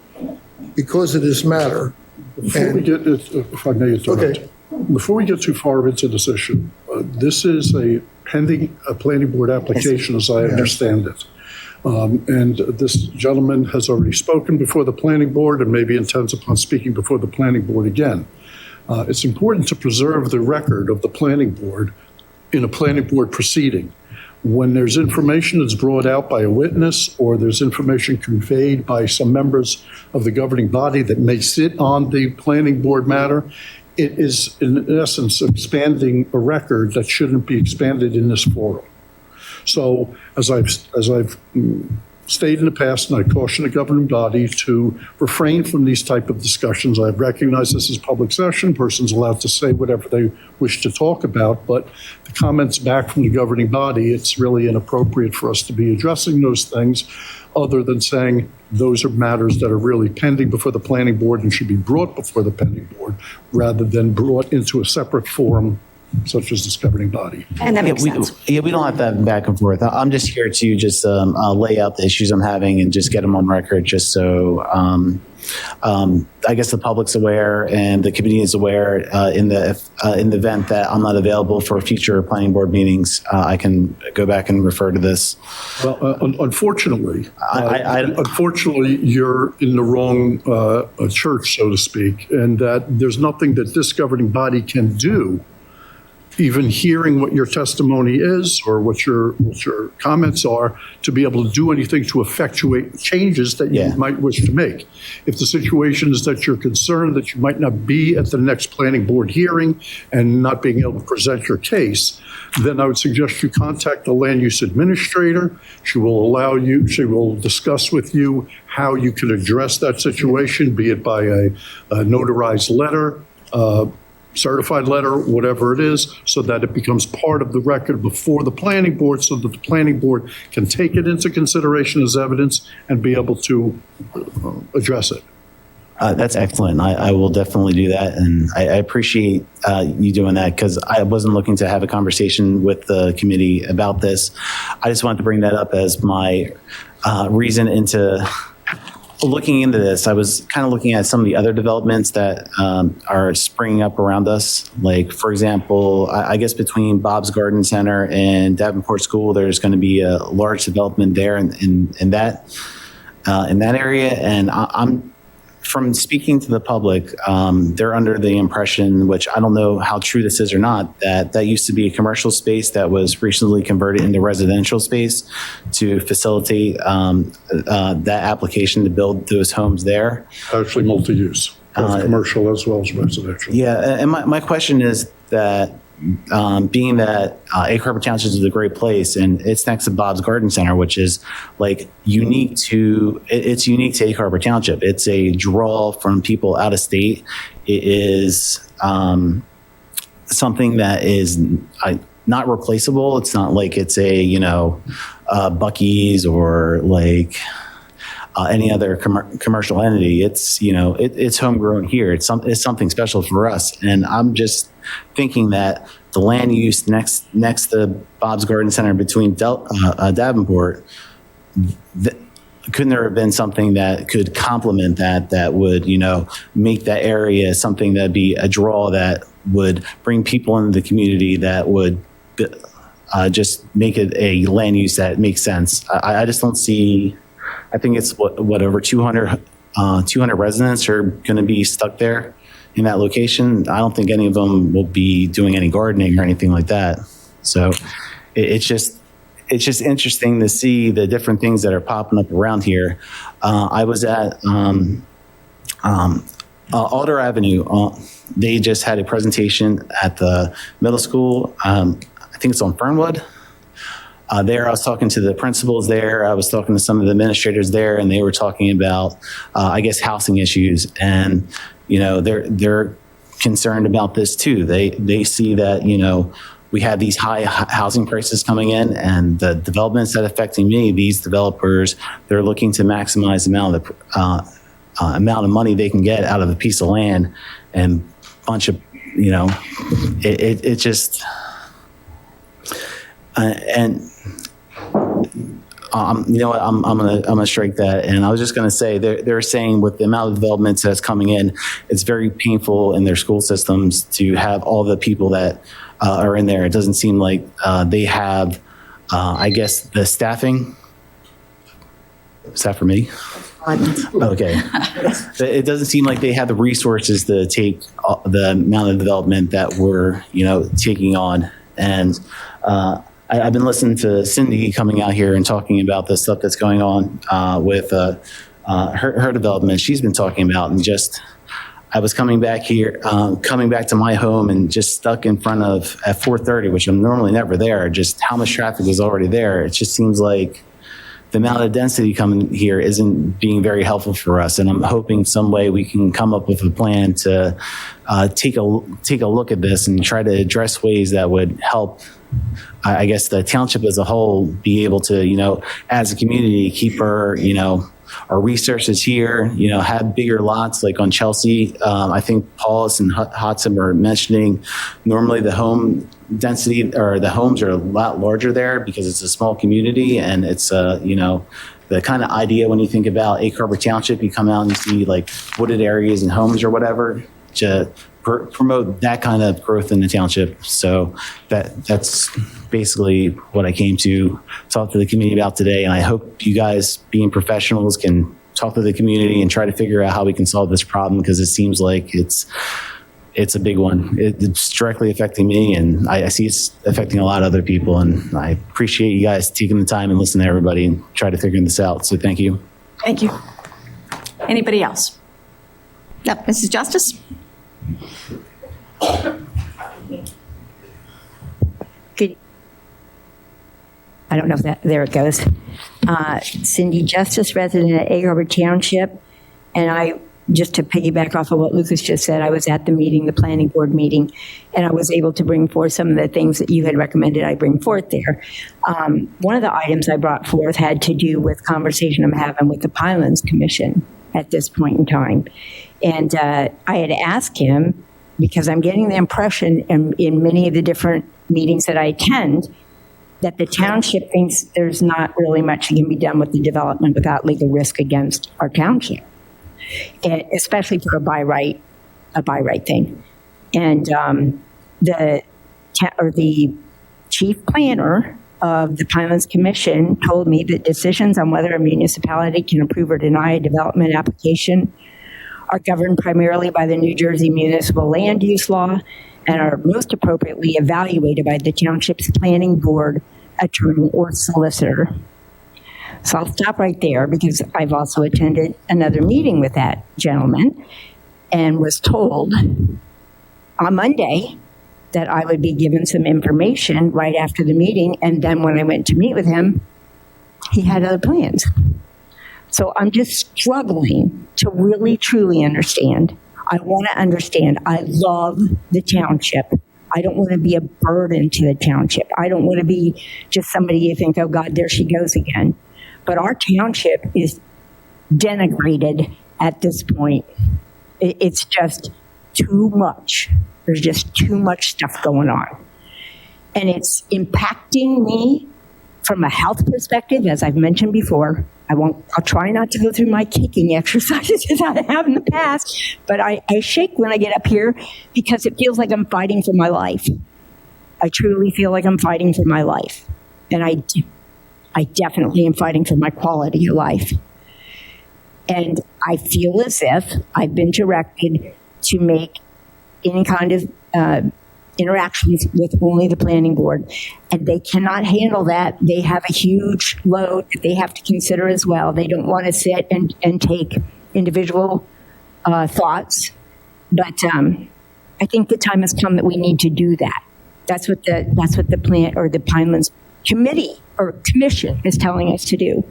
because of this matter. Before we get, if I may interrupt, Okay. before we get too far into this issue, this is a pending planning board application, as I understand it. And this gentleman has already spoken before the planning board and maybe intends upon speaking before the planning board again. It's important to preserve the record of the planning board in a planning board proceeding. When there's information that's brought out by a witness or there's information conveyed by some members of the governing body that may sit on the planning board matter, it is in essence expanding a record that shouldn't be expanded in this forum. So as I've stated in the past, and I caution the governing body to refrain from these type of discussions. I recognize this is public session, persons allowed to say whatever they wish to talk about, but the comments back from the governing body, it's really inappropriate for us to be addressing those things other than saying those are matters that are really pending before the planning board and should be brought before the planning board rather than brought into a separate forum such as this governing body. And that makes sense. We don't have to have back and forth. I'm just here to just lay out the issues I'm having and just get them on record, just so I guess the public's aware and the committee is aware in the event that I'm not available for future planning board meetings, I can go back and refer to this. Well, unfortunately, unfortunately, you're in the wrong church, so to speak, and that there's nothing that this governing body can do. Even hearing what your testimony is or what your comments are, to be able to do anything to effectuate changes that you might wish to make. If the situation is that you're concerned that you might not be at the next planning board hearing and not being able to present your case, then I would suggest you contact the land use administrator. She will discuss with you how you can address that situation, be it by a notarized letter, certified letter, whatever it is, so that it becomes part of the record before the planning board so that the planning board can take it into consideration as evidence and be able to address it. That's excellent. I will definitely do that. And I appreciate you doing that because I wasn't looking to have a conversation with the committee about this. I just wanted to bring that up as my reason into looking into this. I was kind of looking at some of the other developments that are springing up around us. Like, for example, I guess between Bob's Garden Center and Davenport School, there's going to be a large development there in that area. And I'm from speaking to the public, they're under the impression, which I don't know how true this is or not, that used to be a commercial space that was recently converted into residential space to facilitate that application to build those homes there. Actually multi-use, both commercial as well as residential. Yeah, and my question is that being that Egg Harbor Township is a great place and it's next to Bob's Garden Center, which is like unique to Egg Harbor Township. It's a draw from people out of state. It is something that is not replaceable. It's not like it's a Buc-ee's or like any other commercial entity. It's, you know, it's homegrown here. It's something special for us. And I'm just thinking that the land use next to Bob's Garden Center between Davenport, couldn't there have been something that could complement that would, you know, make that area something that'd be a draw that would bring people into the community, that would just make it a land use that makes sense. I just don't see, I think it's what over 200 residents are going to be stuck there in that location. I don't think any of them will be doing any gardening or anything like that. So it's just interesting to see the different things that are popping up around here. I was at Alder Avenue. They just had a presentation at the middle school. I think it's on Fernwood. There, I was talking to the principals there. I was talking to some of the administrators there, and they were talking about, I guess, housing issues. And, you know, they're concerned about this too. They see that, you know, we have these high housing prices coming in, and the developments that are affecting me, these developers, they're looking to maximize the amount of money they can get out of a piece of land, and bunch of, you know, it just, and you know what, I'm gonna strike that. And I was just gonna say, they're saying with the amount of developments that's coming in, it's very painful in their school systems to have all the people that are in there. It doesn't seem like they have, I guess, the staffing. Is that for me? Okay. It doesn't seem like they have the resources to take the amount of development that we're, you know, taking on. And I've been listening to Cindy coming out here and talking about the stuff that's going on with her development. She's been talking about, and just, I was coming back here, coming back to my home, and just stuck in front of at 4:30, which I'm normally never there. Just how much traffic is already there. It just seems like the amount of density coming here isn't being very helpful for us. And I'm hoping some way we can come up with a plan to take a look at this and try to address ways that would help, I guess, the township as a whole be able to, you know, as a community, keep our, you know, our resources here, you know, have bigger lots like on Chelsea. I think Paulus and Hudson were mentioning normally the home density, or the homes are a lot larger there because it's a small community, and it's, you know, the kind of idea when you think about Egg Harbor Township, you come out and you see like wooded areas and homes or whatever to promote that kind of growth in the township. So that's basically what I came to talk to the community about today. And I hope you guys, being professionals, can talk to the community and try to figure out how we can solve this problem, because it seems like it's a big one. It's directly affecting me, and I see it's affecting a lot of other people. And I appreciate you guys taking the time and listening to everybody and try to figure this out. So thank you. Thank you. Anybody else? Yep, Mrs. Justice? Good. I don't know if there it goes. Cindy Justice, resident of Egg Harbor Township. And I, just to piggyback off of what Lucas just said, I was at the meeting, the planning board meeting, and I was able to bring forth some of the things that you had recommended I bring forth there. One of the items I brought forth had to do with conversation I'm having with the Pinelands Commission at this point in time. And I had asked him, because I'm getting the impression in many of the different meetings that I attend, that the township thinks there's not really much that can be done with the development without legal risk against our township, and especially for a by right thing. And the chief planner of the Pinelands Commission told me that decisions on whether a municipality can approve or deny a development application are governed primarily by the New Jersey Municipal Land Use Law and are most appropriately evaluated by the township's planning board, attorney, or solicitor. So I'll stop right there, because I've also attended another meeting with that gentleman and was told on Monday that I would be given some information right after the meeting. And then when I went to meet with him, he had other plans. So I'm just struggling to really, truly understand. I want to understand. I love the township. I don't want to be a burden to the township. I don't want to be just somebody you think, oh God, there she goes again. But our township is denigrated at this point. It's just too much. There's just too much stuff going on. And it's impacting me from a health perspective, as I've mentioned before. I'll try not to go through my kicking exercises as I have in the past, but I shake when I get up here because it feels like I'm fighting for my life. I truly feel like I'm fighting for my life. And I definitely am fighting for my quality of life. And I feel as if I've been directed to make any kind of interactions with only the planning board. And they cannot handle that. They have a huge load that they have to consider as well. They don't want to sit and take individual thoughts. But I think the time has come that we need to do that. That's what the plant or the Pinelands committee or commission is telling us to do.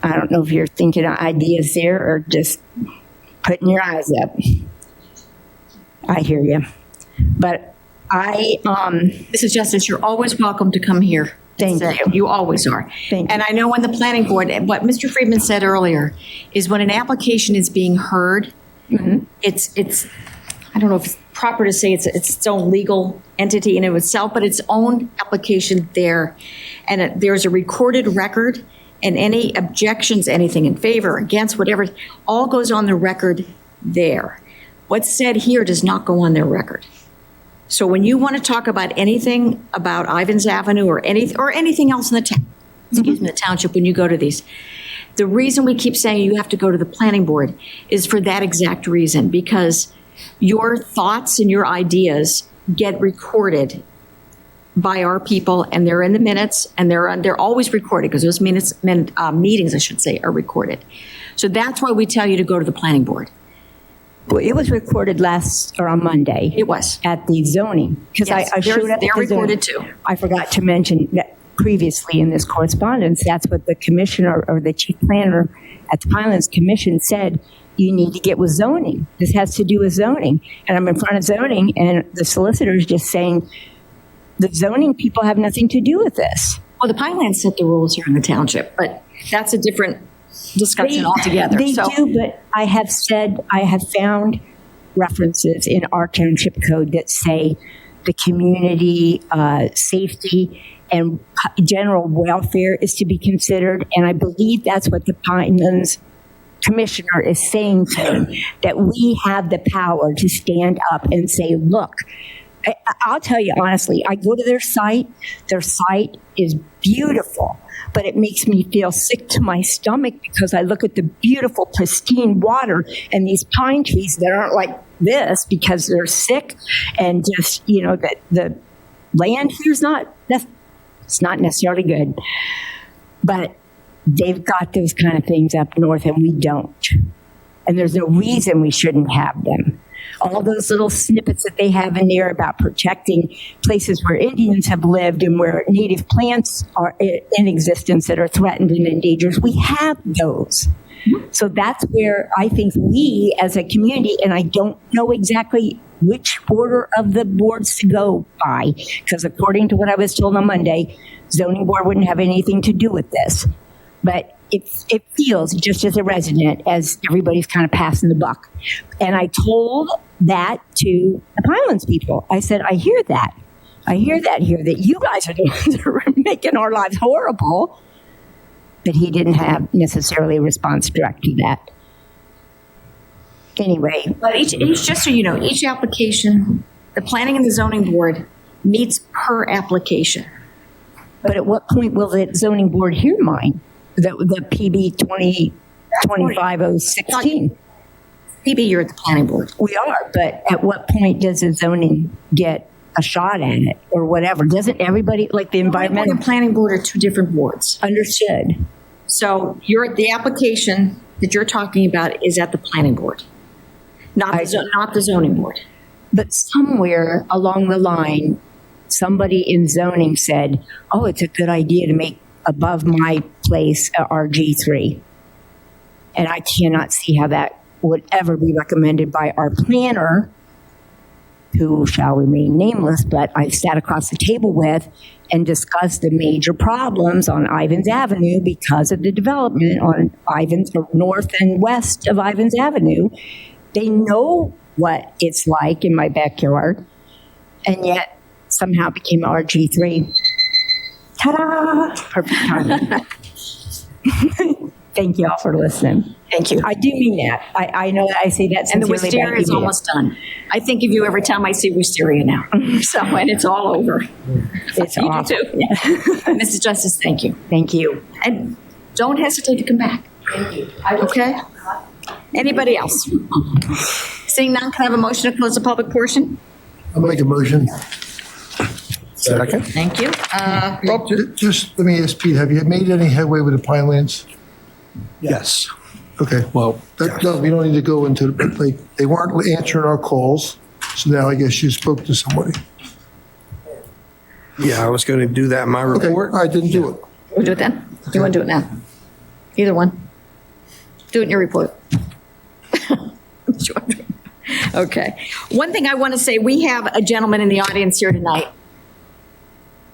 I don't know if you're thinking of ideas there or just putting your eyes up. I hear you. But Mrs. Justice, you're always welcome to come here. Thank you. You always are. Thank you. And I know when the planning board, what Mr. Friedman said earlier, is when an application is being heard, it's I don't know if it's proper to say it's its own legal entity in and of itself, but its own application there. And there's a recorded record, and any objections, anything in favor, against, whatever, all goes on the record there. What's said here does not go on their record. So when you want to talk about anything about Ivans Avenue or anything else in the town, the township, when you go to these, the reason we keep saying you have to go to the planning board is for that exact reason, because your thoughts and your ideas get recorded by our people, and they're in the minutes, and they're always recorded, because those meetings, I should say, are recorded. So that's why we tell you to go to the planning board. Well, it was recorded on Monday. It was. At the zoning. Because Yes, I showed up they're at the recorded zoning. too. I forgot to mention that previously in this correspondence, that's what the commissioner or the chief planner at the Pinelands Commission said. You need to get with zoning. This has to do with zoning. And I'm in front of zoning, and the solicitor is just saying, the zoning people have nothing to do with this. Well, the Pinelands set the rules here in the township, but that's a different discussion altogether. They do, but I have found references in our township code that say the community safety and general welfare is to be considered. And I believe that's what the Pinelands commissioner is saying to me, that we have the power to stand up and say, look, I'll tell you honestly, I go to their site is beautiful, but it makes me feel sick to my stomach because I look at the beautiful, pristine water and these pine trees that aren't like this because they're sick, and just, the land here's it's not necessarily good, but they've got those kind of things up north and we don't. And there's no reason we shouldn't have them. All those little snippets that they have in there about protecting places where Indians have lived and where native plants are in existence that are threatened and endangered, we have those. So that's where I think we as a community, and I don't know exactly which order of the boards to go by, because according to what I was told on Monday, zoning board wouldn't have anything to do with this. But it feels, just as a resident, as everybody's kind of passing the buck. And I told that to the Pinelands people. I said, I hear that here, that you guys are the ones that are making our lives horrible. But he didn't have necessarily a response direct to that. Anyway. But each just so you know, each application, the planning and the zoning board meets per application. But at what point will the zoning board hear mine? The PB 2025-016. PB, you're at the planning board. We are, but at what point does the zoning get a shot at it or whatever? Doesn't everybody, like the environmental and planning board are two different boards? Understood. So the application that you're talking about is at the planning board, not the zoning board. But somewhere along the line, somebody in zoning said, oh, it's a good idea to make above my place RG3. And I cannot see how that would ever be recommended by our planner who shall remain nameless, but I've sat across the table with and discussed the major problems on Ivans Avenue because of the development on Ivans, or north and west of Ivans Avenue. They know what it's like in my backyard, and yet somehow it became RG3. Ta-da! Perfect timing. Thank you all for listening. Thank you. I do mean that. I know that I say that And the sincerely. but I wisteria is do mean it. almost done. I think of you every time I see wisteria now. So, and it's all over. It's You do awful. too. Mrs. Justice, thank you. Thank you. And don't hesitate to come back. Thank you. Okay? Anybody else? Seeing none, can I have a motion to close the public portion? I'll make a motion. Second. Thank you. Just let me ask Pete, have you made any headway with the Pinelands? Yes. Okay. Well, No, we don't need to go into, but like, they weren't answering our calls, so now I guess you spoke to somebody. yeah, I was going to do that in my Okay, report. I didn't do it. We'll do it then. Do you want to do it now? Either one. Do it in your report. Sure. Okay. One thing I want to say, we have a gentleman in the audience here tonight.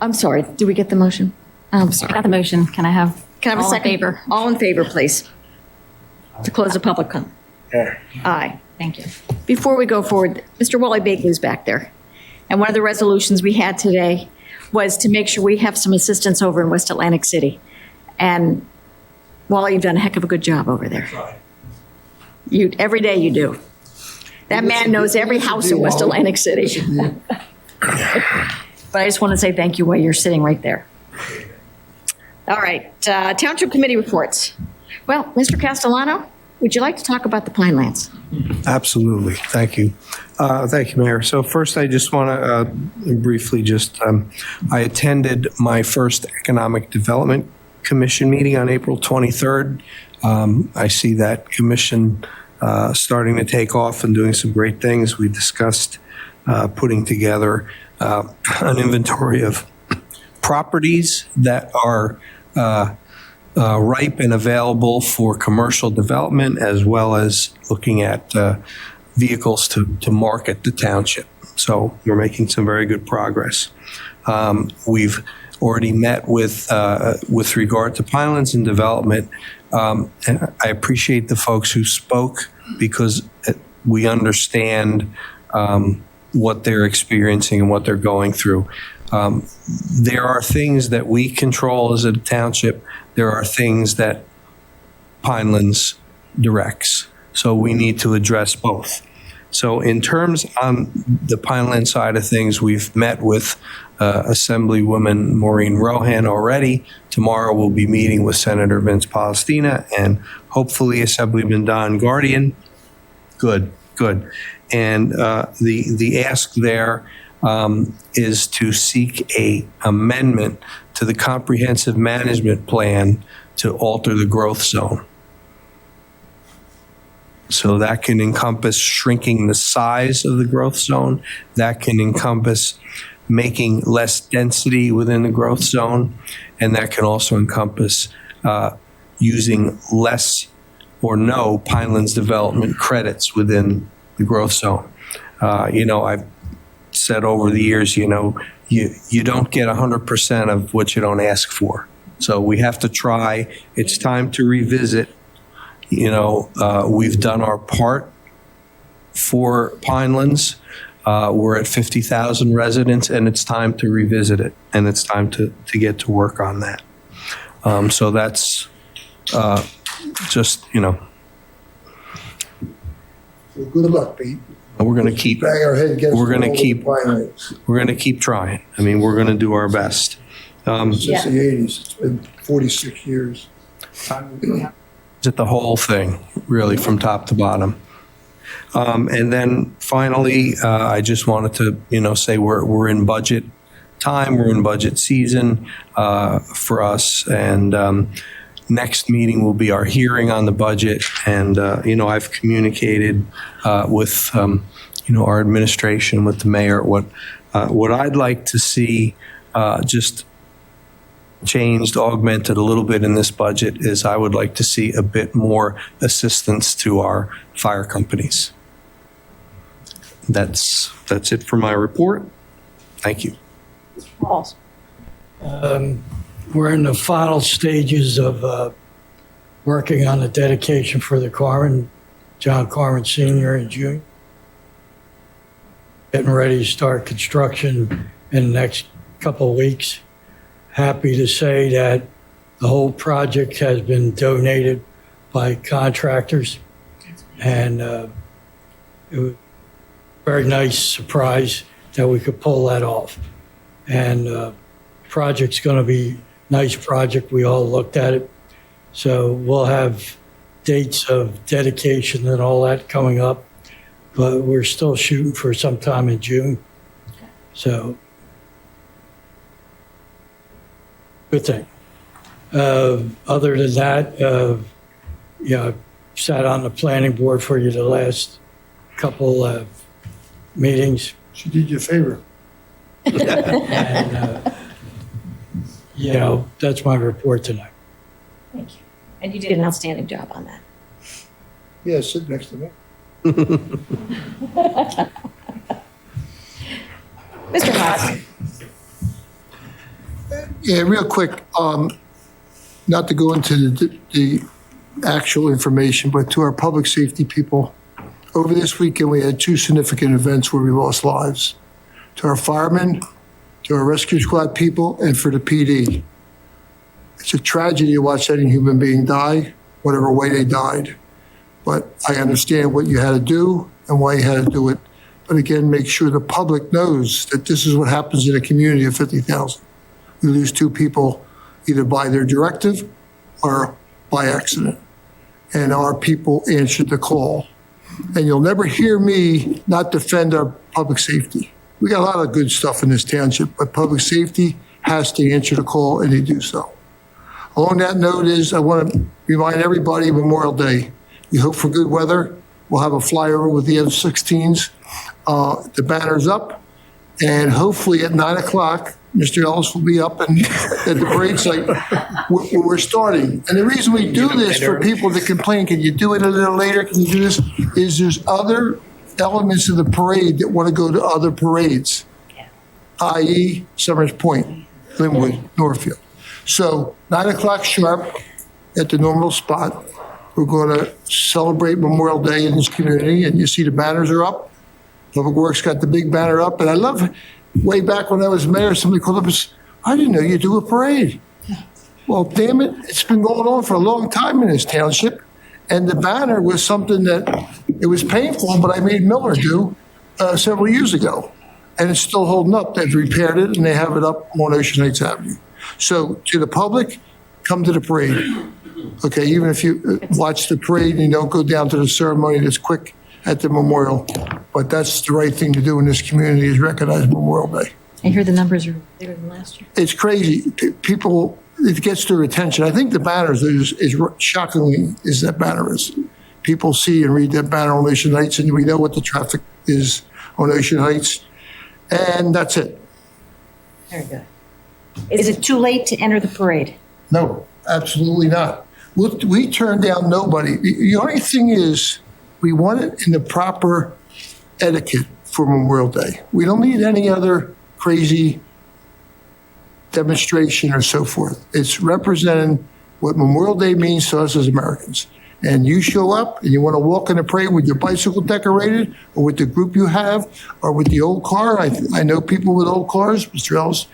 I'm sorry, did we get the motion? I'm I sorry. got the motion. Can I have Can I have a all in second? favor? All in favor, please. To close the public comment. Aye. Thank you. Before we go forward, Mr. Wally Bagley's back there. And one of the resolutions we had today was to make sure we have some assistance over in West Atlantic City. And Wally, you've done a heck of a good job over there. You, every day you do. That man knows every house in West Atlantic City. But I just want to say thank you while you're sitting right there. All right, Township Committee reports. Well, Mr. Castellano, would you like to talk about the Pinelands? Absolutely. Thank you. Thank you, Mayor. So first, I just want to briefly I attended my first Economic Development Commission meeting on April 23rd. I see that commission starting to take off and doing some great things. We discussed putting together an inventory of properties that are ripe and available for commercial development, as well as looking at vehicles to market the township. So we're making some very good progress. We've already met with regard to Pinelands and development. And I appreciate the folks who spoke, because we understand what they're experiencing and what they're going through. There are things that we control as a township. There are things that Pinelands directs. So we need to address both. So in terms on the Pineland side of things, we've met with Assemblywoman Maureen Rohan already. Tomorrow we'll be meeting with Senator Vince Palestina and hopefully Assemblyman Don Guardian. Good. And the ask there is to seek a amendment to the comprehensive management plan to alter the growth zone. So that can encompass shrinking the size of the growth zone. That can encompass making less density within the growth zone. And that can also encompass using less or no Pinelands development credits within the growth zone. I've said over the years, you don't get 100% of what you don't ask for. So we have to try. It's time to revisit. We've done our part for Pinelands. We're at 50,000 residents, and it's time to revisit it, and it's time to get to work on that. So that's just. So good luck, Pete. We're going to keep. Bang our head against We're going the to wall keep. with the Pinelands. We're going to keep trying. I mean, we're going to do our best. Since the 80s, it's been 46 years. At the whole thing, really, from top to bottom. And then finally, I just wanted to, say we're in budget time, we're in budget season for us, and next meeting will be our hearing on the budget. And I've communicated with our administration, with the mayor, what I'd like to see just changed, augmented a little bit in this budget is I would like to see a bit more assistance to our fire companies. That's it for my report. Thank you. We're in the final stages of working on the dedication for the John Carmen Sr. and Jr. Getting ready to start construction in the next couple of weeks. Happy to say that the whole project has been donated by contractors, and it was a very nice surprise that we could pull that off. And project's going to be a nice project. We all looked at it. So we'll have dates of dedication and all that coming up, but we're still shooting for sometime in June. So, good thing. Other than that, I sat on the planning board for you the last couple meetings. She did you a favor. And, that's my report tonight. Thank you. And you did an outstanding job on that. Yeah, sit next to me. Mr. Haas. Yeah, real quick, not to go into the actual information, but to our public safety people, over this weekend, we had 2 significant events where we lost lives. To our firemen, to our rescue squad people, and for the PD. It's a tragedy to watch any human being die, whatever way they died. But I understand what you had to do and why you had to do it. But again, make sure the public knows that this is what happens in a community of 50,000. We lose 2 people either by their directive or by accident. And our people answered the call. And you'll never hear me not defend our public safety. We got a lot of good stuff in this township, but public safety has to answer the call, and they do so. Along that note I want to remind everybody Memorial Day. We hope for good weather. We'll have a flyover with the F-16s. The banner's up, and hopefully at 9 o'clock, Mr. Ellis will be up and at the parade site. We're starting. And the reason we do this for people that complain, can you do it a little later? Can you do this? Is there's other elements of the parade that want to go to other parades, i.e. Summers Point, Linwood, Northfield. So 9 o'clock sharp at the normal spot. We're going to celebrate Memorial Day in this community, and you see the banners are up. Public Works got the big banner up, and I love way back when I was mayor, somebody called up and said, I didn't know you do a parade. Well, damn it, it's been going on for a long time in this township, and the banner was something that it was painful, but I made Miller do several years ago, and it's still holding up. They've repaired it, and they have it up on Ocean Heights Avenue. So to the public, come to the parade. Okay, even if you watch the parade and you don't go down to the ceremony that's quick at the memorial. But that's the right thing to do in this community, is recognize Memorial Day. I hear the numbers are bigger than last year. It's crazy. People, it gets their attention. I think the banners is shockingly is that banner is. People see and read that banner on Ocean Heights, and we know what the traffic is on Ocean Heights. And that's it. Very good. Is it too late to enter the parade? No, absolutely not. We turn down nobody. The only thing is, we want it in the proper etiquette for Memorial Day. We don't need any other crazy demonstration or so forth. It's representing what Memorial Day means to us as Americans. And you show up and you want to walk in the parade with your bicycle decorated, or with the group you have, or with the old car. I know people with old cars, Mr. Ellis.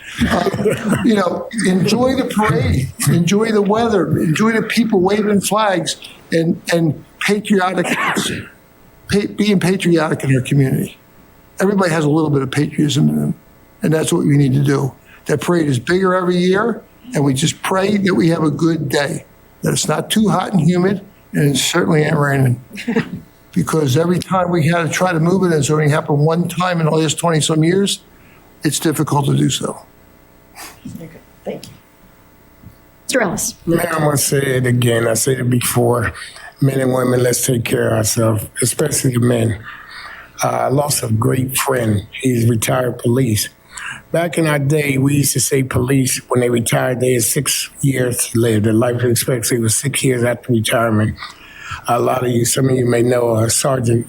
Enjoy the parade, enjoy the weather, enjoy the people waving flags, and patriotic, being patriotic in our community. Everybody has a little bit of patriotism in them, and that's what we need to do. That parade is bigger every year, and we just pray that we have a good day, that it's not too hot and humid, and it certainly ain't raining. Because every time we had to try to move it, and it's only happened one time in the last 20-some years, it's difficult to do so. Very good. Thank you. Mr. Ellis. Man, I'm going to say it again. I said it before. Men and women, let's take care of ourselves, especially the men. I lost a great friend. He's retired police. Back in our day, we used to say police, when they retired, they had 6 years to live. Their life expectancy was 6 years after retirement. Some of you may know Sergeant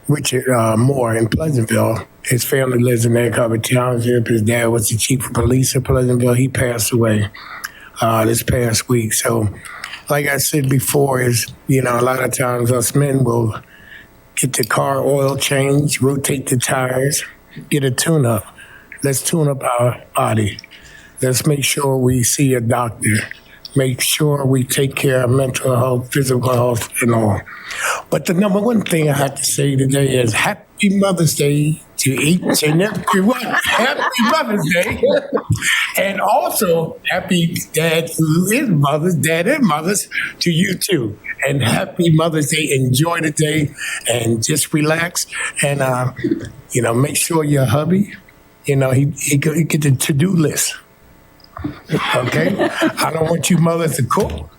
Richard Moore in Pleasantville. His family lives in Egg Harbor Township. His dad was the chief of police in Pleasantville. He passed away this past week. So, like I said before, a lot of times us men will get the car oil changed, rotate the tires, get a tune-up. Let's tune up our body. Let's make sure we see a doctor. Make sure we take care of mental health, physical health, and all. But the number one thing I have to say today is Happy Mother's Day to each and every one. Happy Mother's Day. And also, happy dad who is mothers, dad and mothers, to you too. And happy Mother's Day. Enjoy the day and just relax. And, make sure your hubby, he get the to-do list. Okay? I don't want you mothers to cook.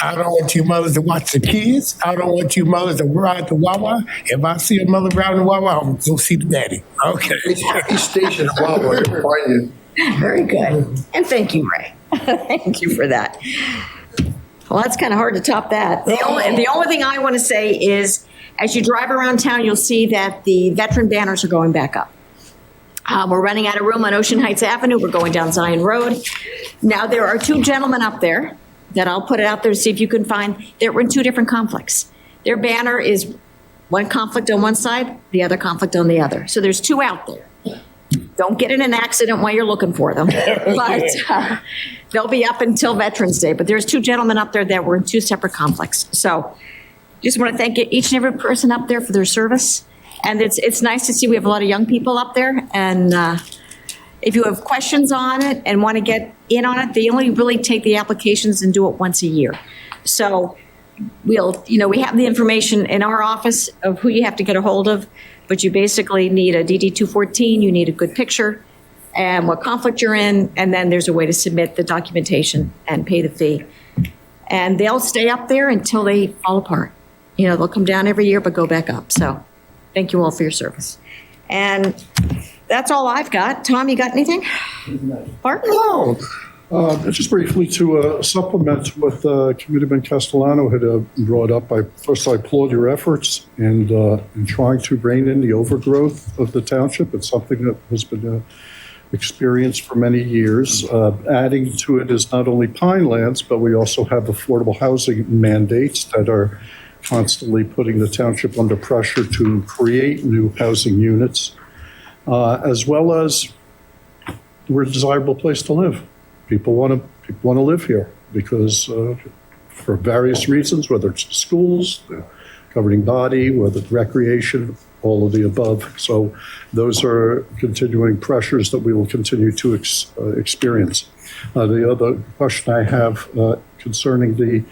I don't want you mothers to watch the kids. I don't want you mothers to ride the Wawa. If I see a mother riding the Wawa, I'm going to go see the daddy. Okay? He's stationed in Wawa to find you. Very good. And thank you, Ray. Thank you for that. Well, that's kind of hard to top that. The only thing I want to say is, as you drive around town, you'll see that the veteran banners are going back up. We're running out of room on Ocean Heights Avenue. We're going down Zion Road. Now, there are two gentlemen up there that I'll put it out there to see if you can find. They're in two different conflicts. Their banner is one conflict on one side, the other conflict on the other. So there's two out there. Don't get in an accident while you're looking for them. But they'll be up until Veterans Day. But there's two gentlemen up there that were in two separate conflicts. So just want to thank each and every person up there for their service. And it's nice to see we have a lot of young people up there. And if you have questions on it and want to get in on it, they only really take the applications and do it once a year. So we have the information in our office of who you have to get a hold of, but you basically need a DD 214, you need a good picture and what conflict you're in, and then there's a way to submit the documentation and pay the fee. And they'll stay up there until they fall apart. They'll come down every year but go back up. So thank you all for your service. And that's all I've got. Tom, you got anything? Bart? No. Just briefly to supplement what Committeeman Castellano had brought up, first I applaud your efforts in trying to rein in the overgrowth of the township. It's something that has been experienced for many years. Adding to it is not only Pinelands, but we also have affordable housing mandates that are constantly putting the township under pressure to create new housing units, as well as we're a desirable place to live. People want to live here because for various reasons, whether it's the schools, the governing body, whether it's recreation, all of the above. So those are continuing pressures that we will continue to experience. The other question I have concerning the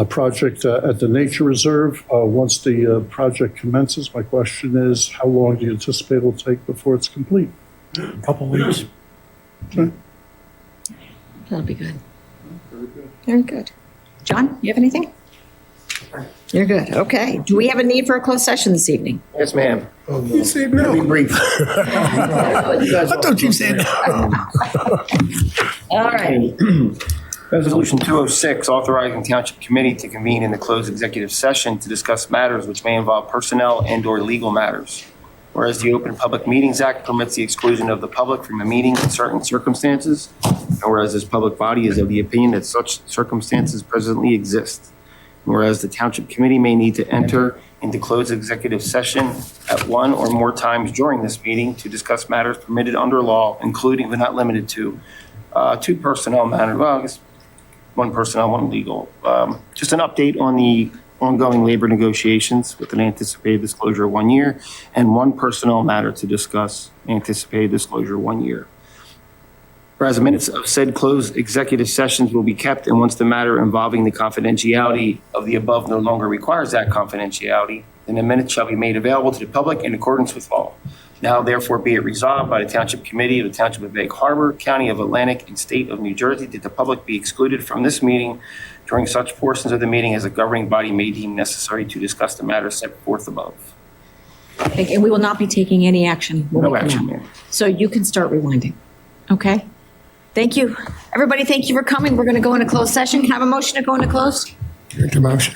project at the Nature Reserve, once the project commences, my question is, how long do you anticipate it will take before it's complete? A couple weeks. Okay. That'll be good. Very good. John, you have anything? You're good. Okay. Do we have a need for a closed session this evening? Yes, ma'am. You said no. Be brief. I thought you said no. All right. Resolution 206, authorizing Township Committee to convene in the closed executive session to discuss matters which may involve personnel and/or legal matters. Whereas the Open Public Meetings Act permits the exclusion of the public from a meeting in certain circumstances, and whereas this public body is of the opinion that such circumstances presently exist. And whereas the Township Committee may need to enter into closed executive session at one or more times during this meeting to discuss matters permitted under law, including but not limited to two personnel matters. Well, I guess one personnel, one legal. Just an update on the ongoing labor negotiations with an anticipated disclosure of 1 year, and one personnel matter to discuss, anticipated disclosure 1 year. Whereas the minutes of said closed executive sessions will be kept, and once the matter involving the confidentiality of the above no longer requires that confidentiality, then the minutes shall be made available to the public in accordance with law. Now therefore be it resolved by the Township Committee of the Township of Egg Harbor, County of Atlantic, and State of New Jersey that the public be excluded from this meeting during such portions of the meeting as the governing body may deem necessary to discuss the matters set forth above. And we will not be taking any action. No action, ma'am. So you can start rewinding. Okay? Thank you. Everybody, thank you for coming. We're going to go into closed session. Can I have a motion to go into closed? Make the motion.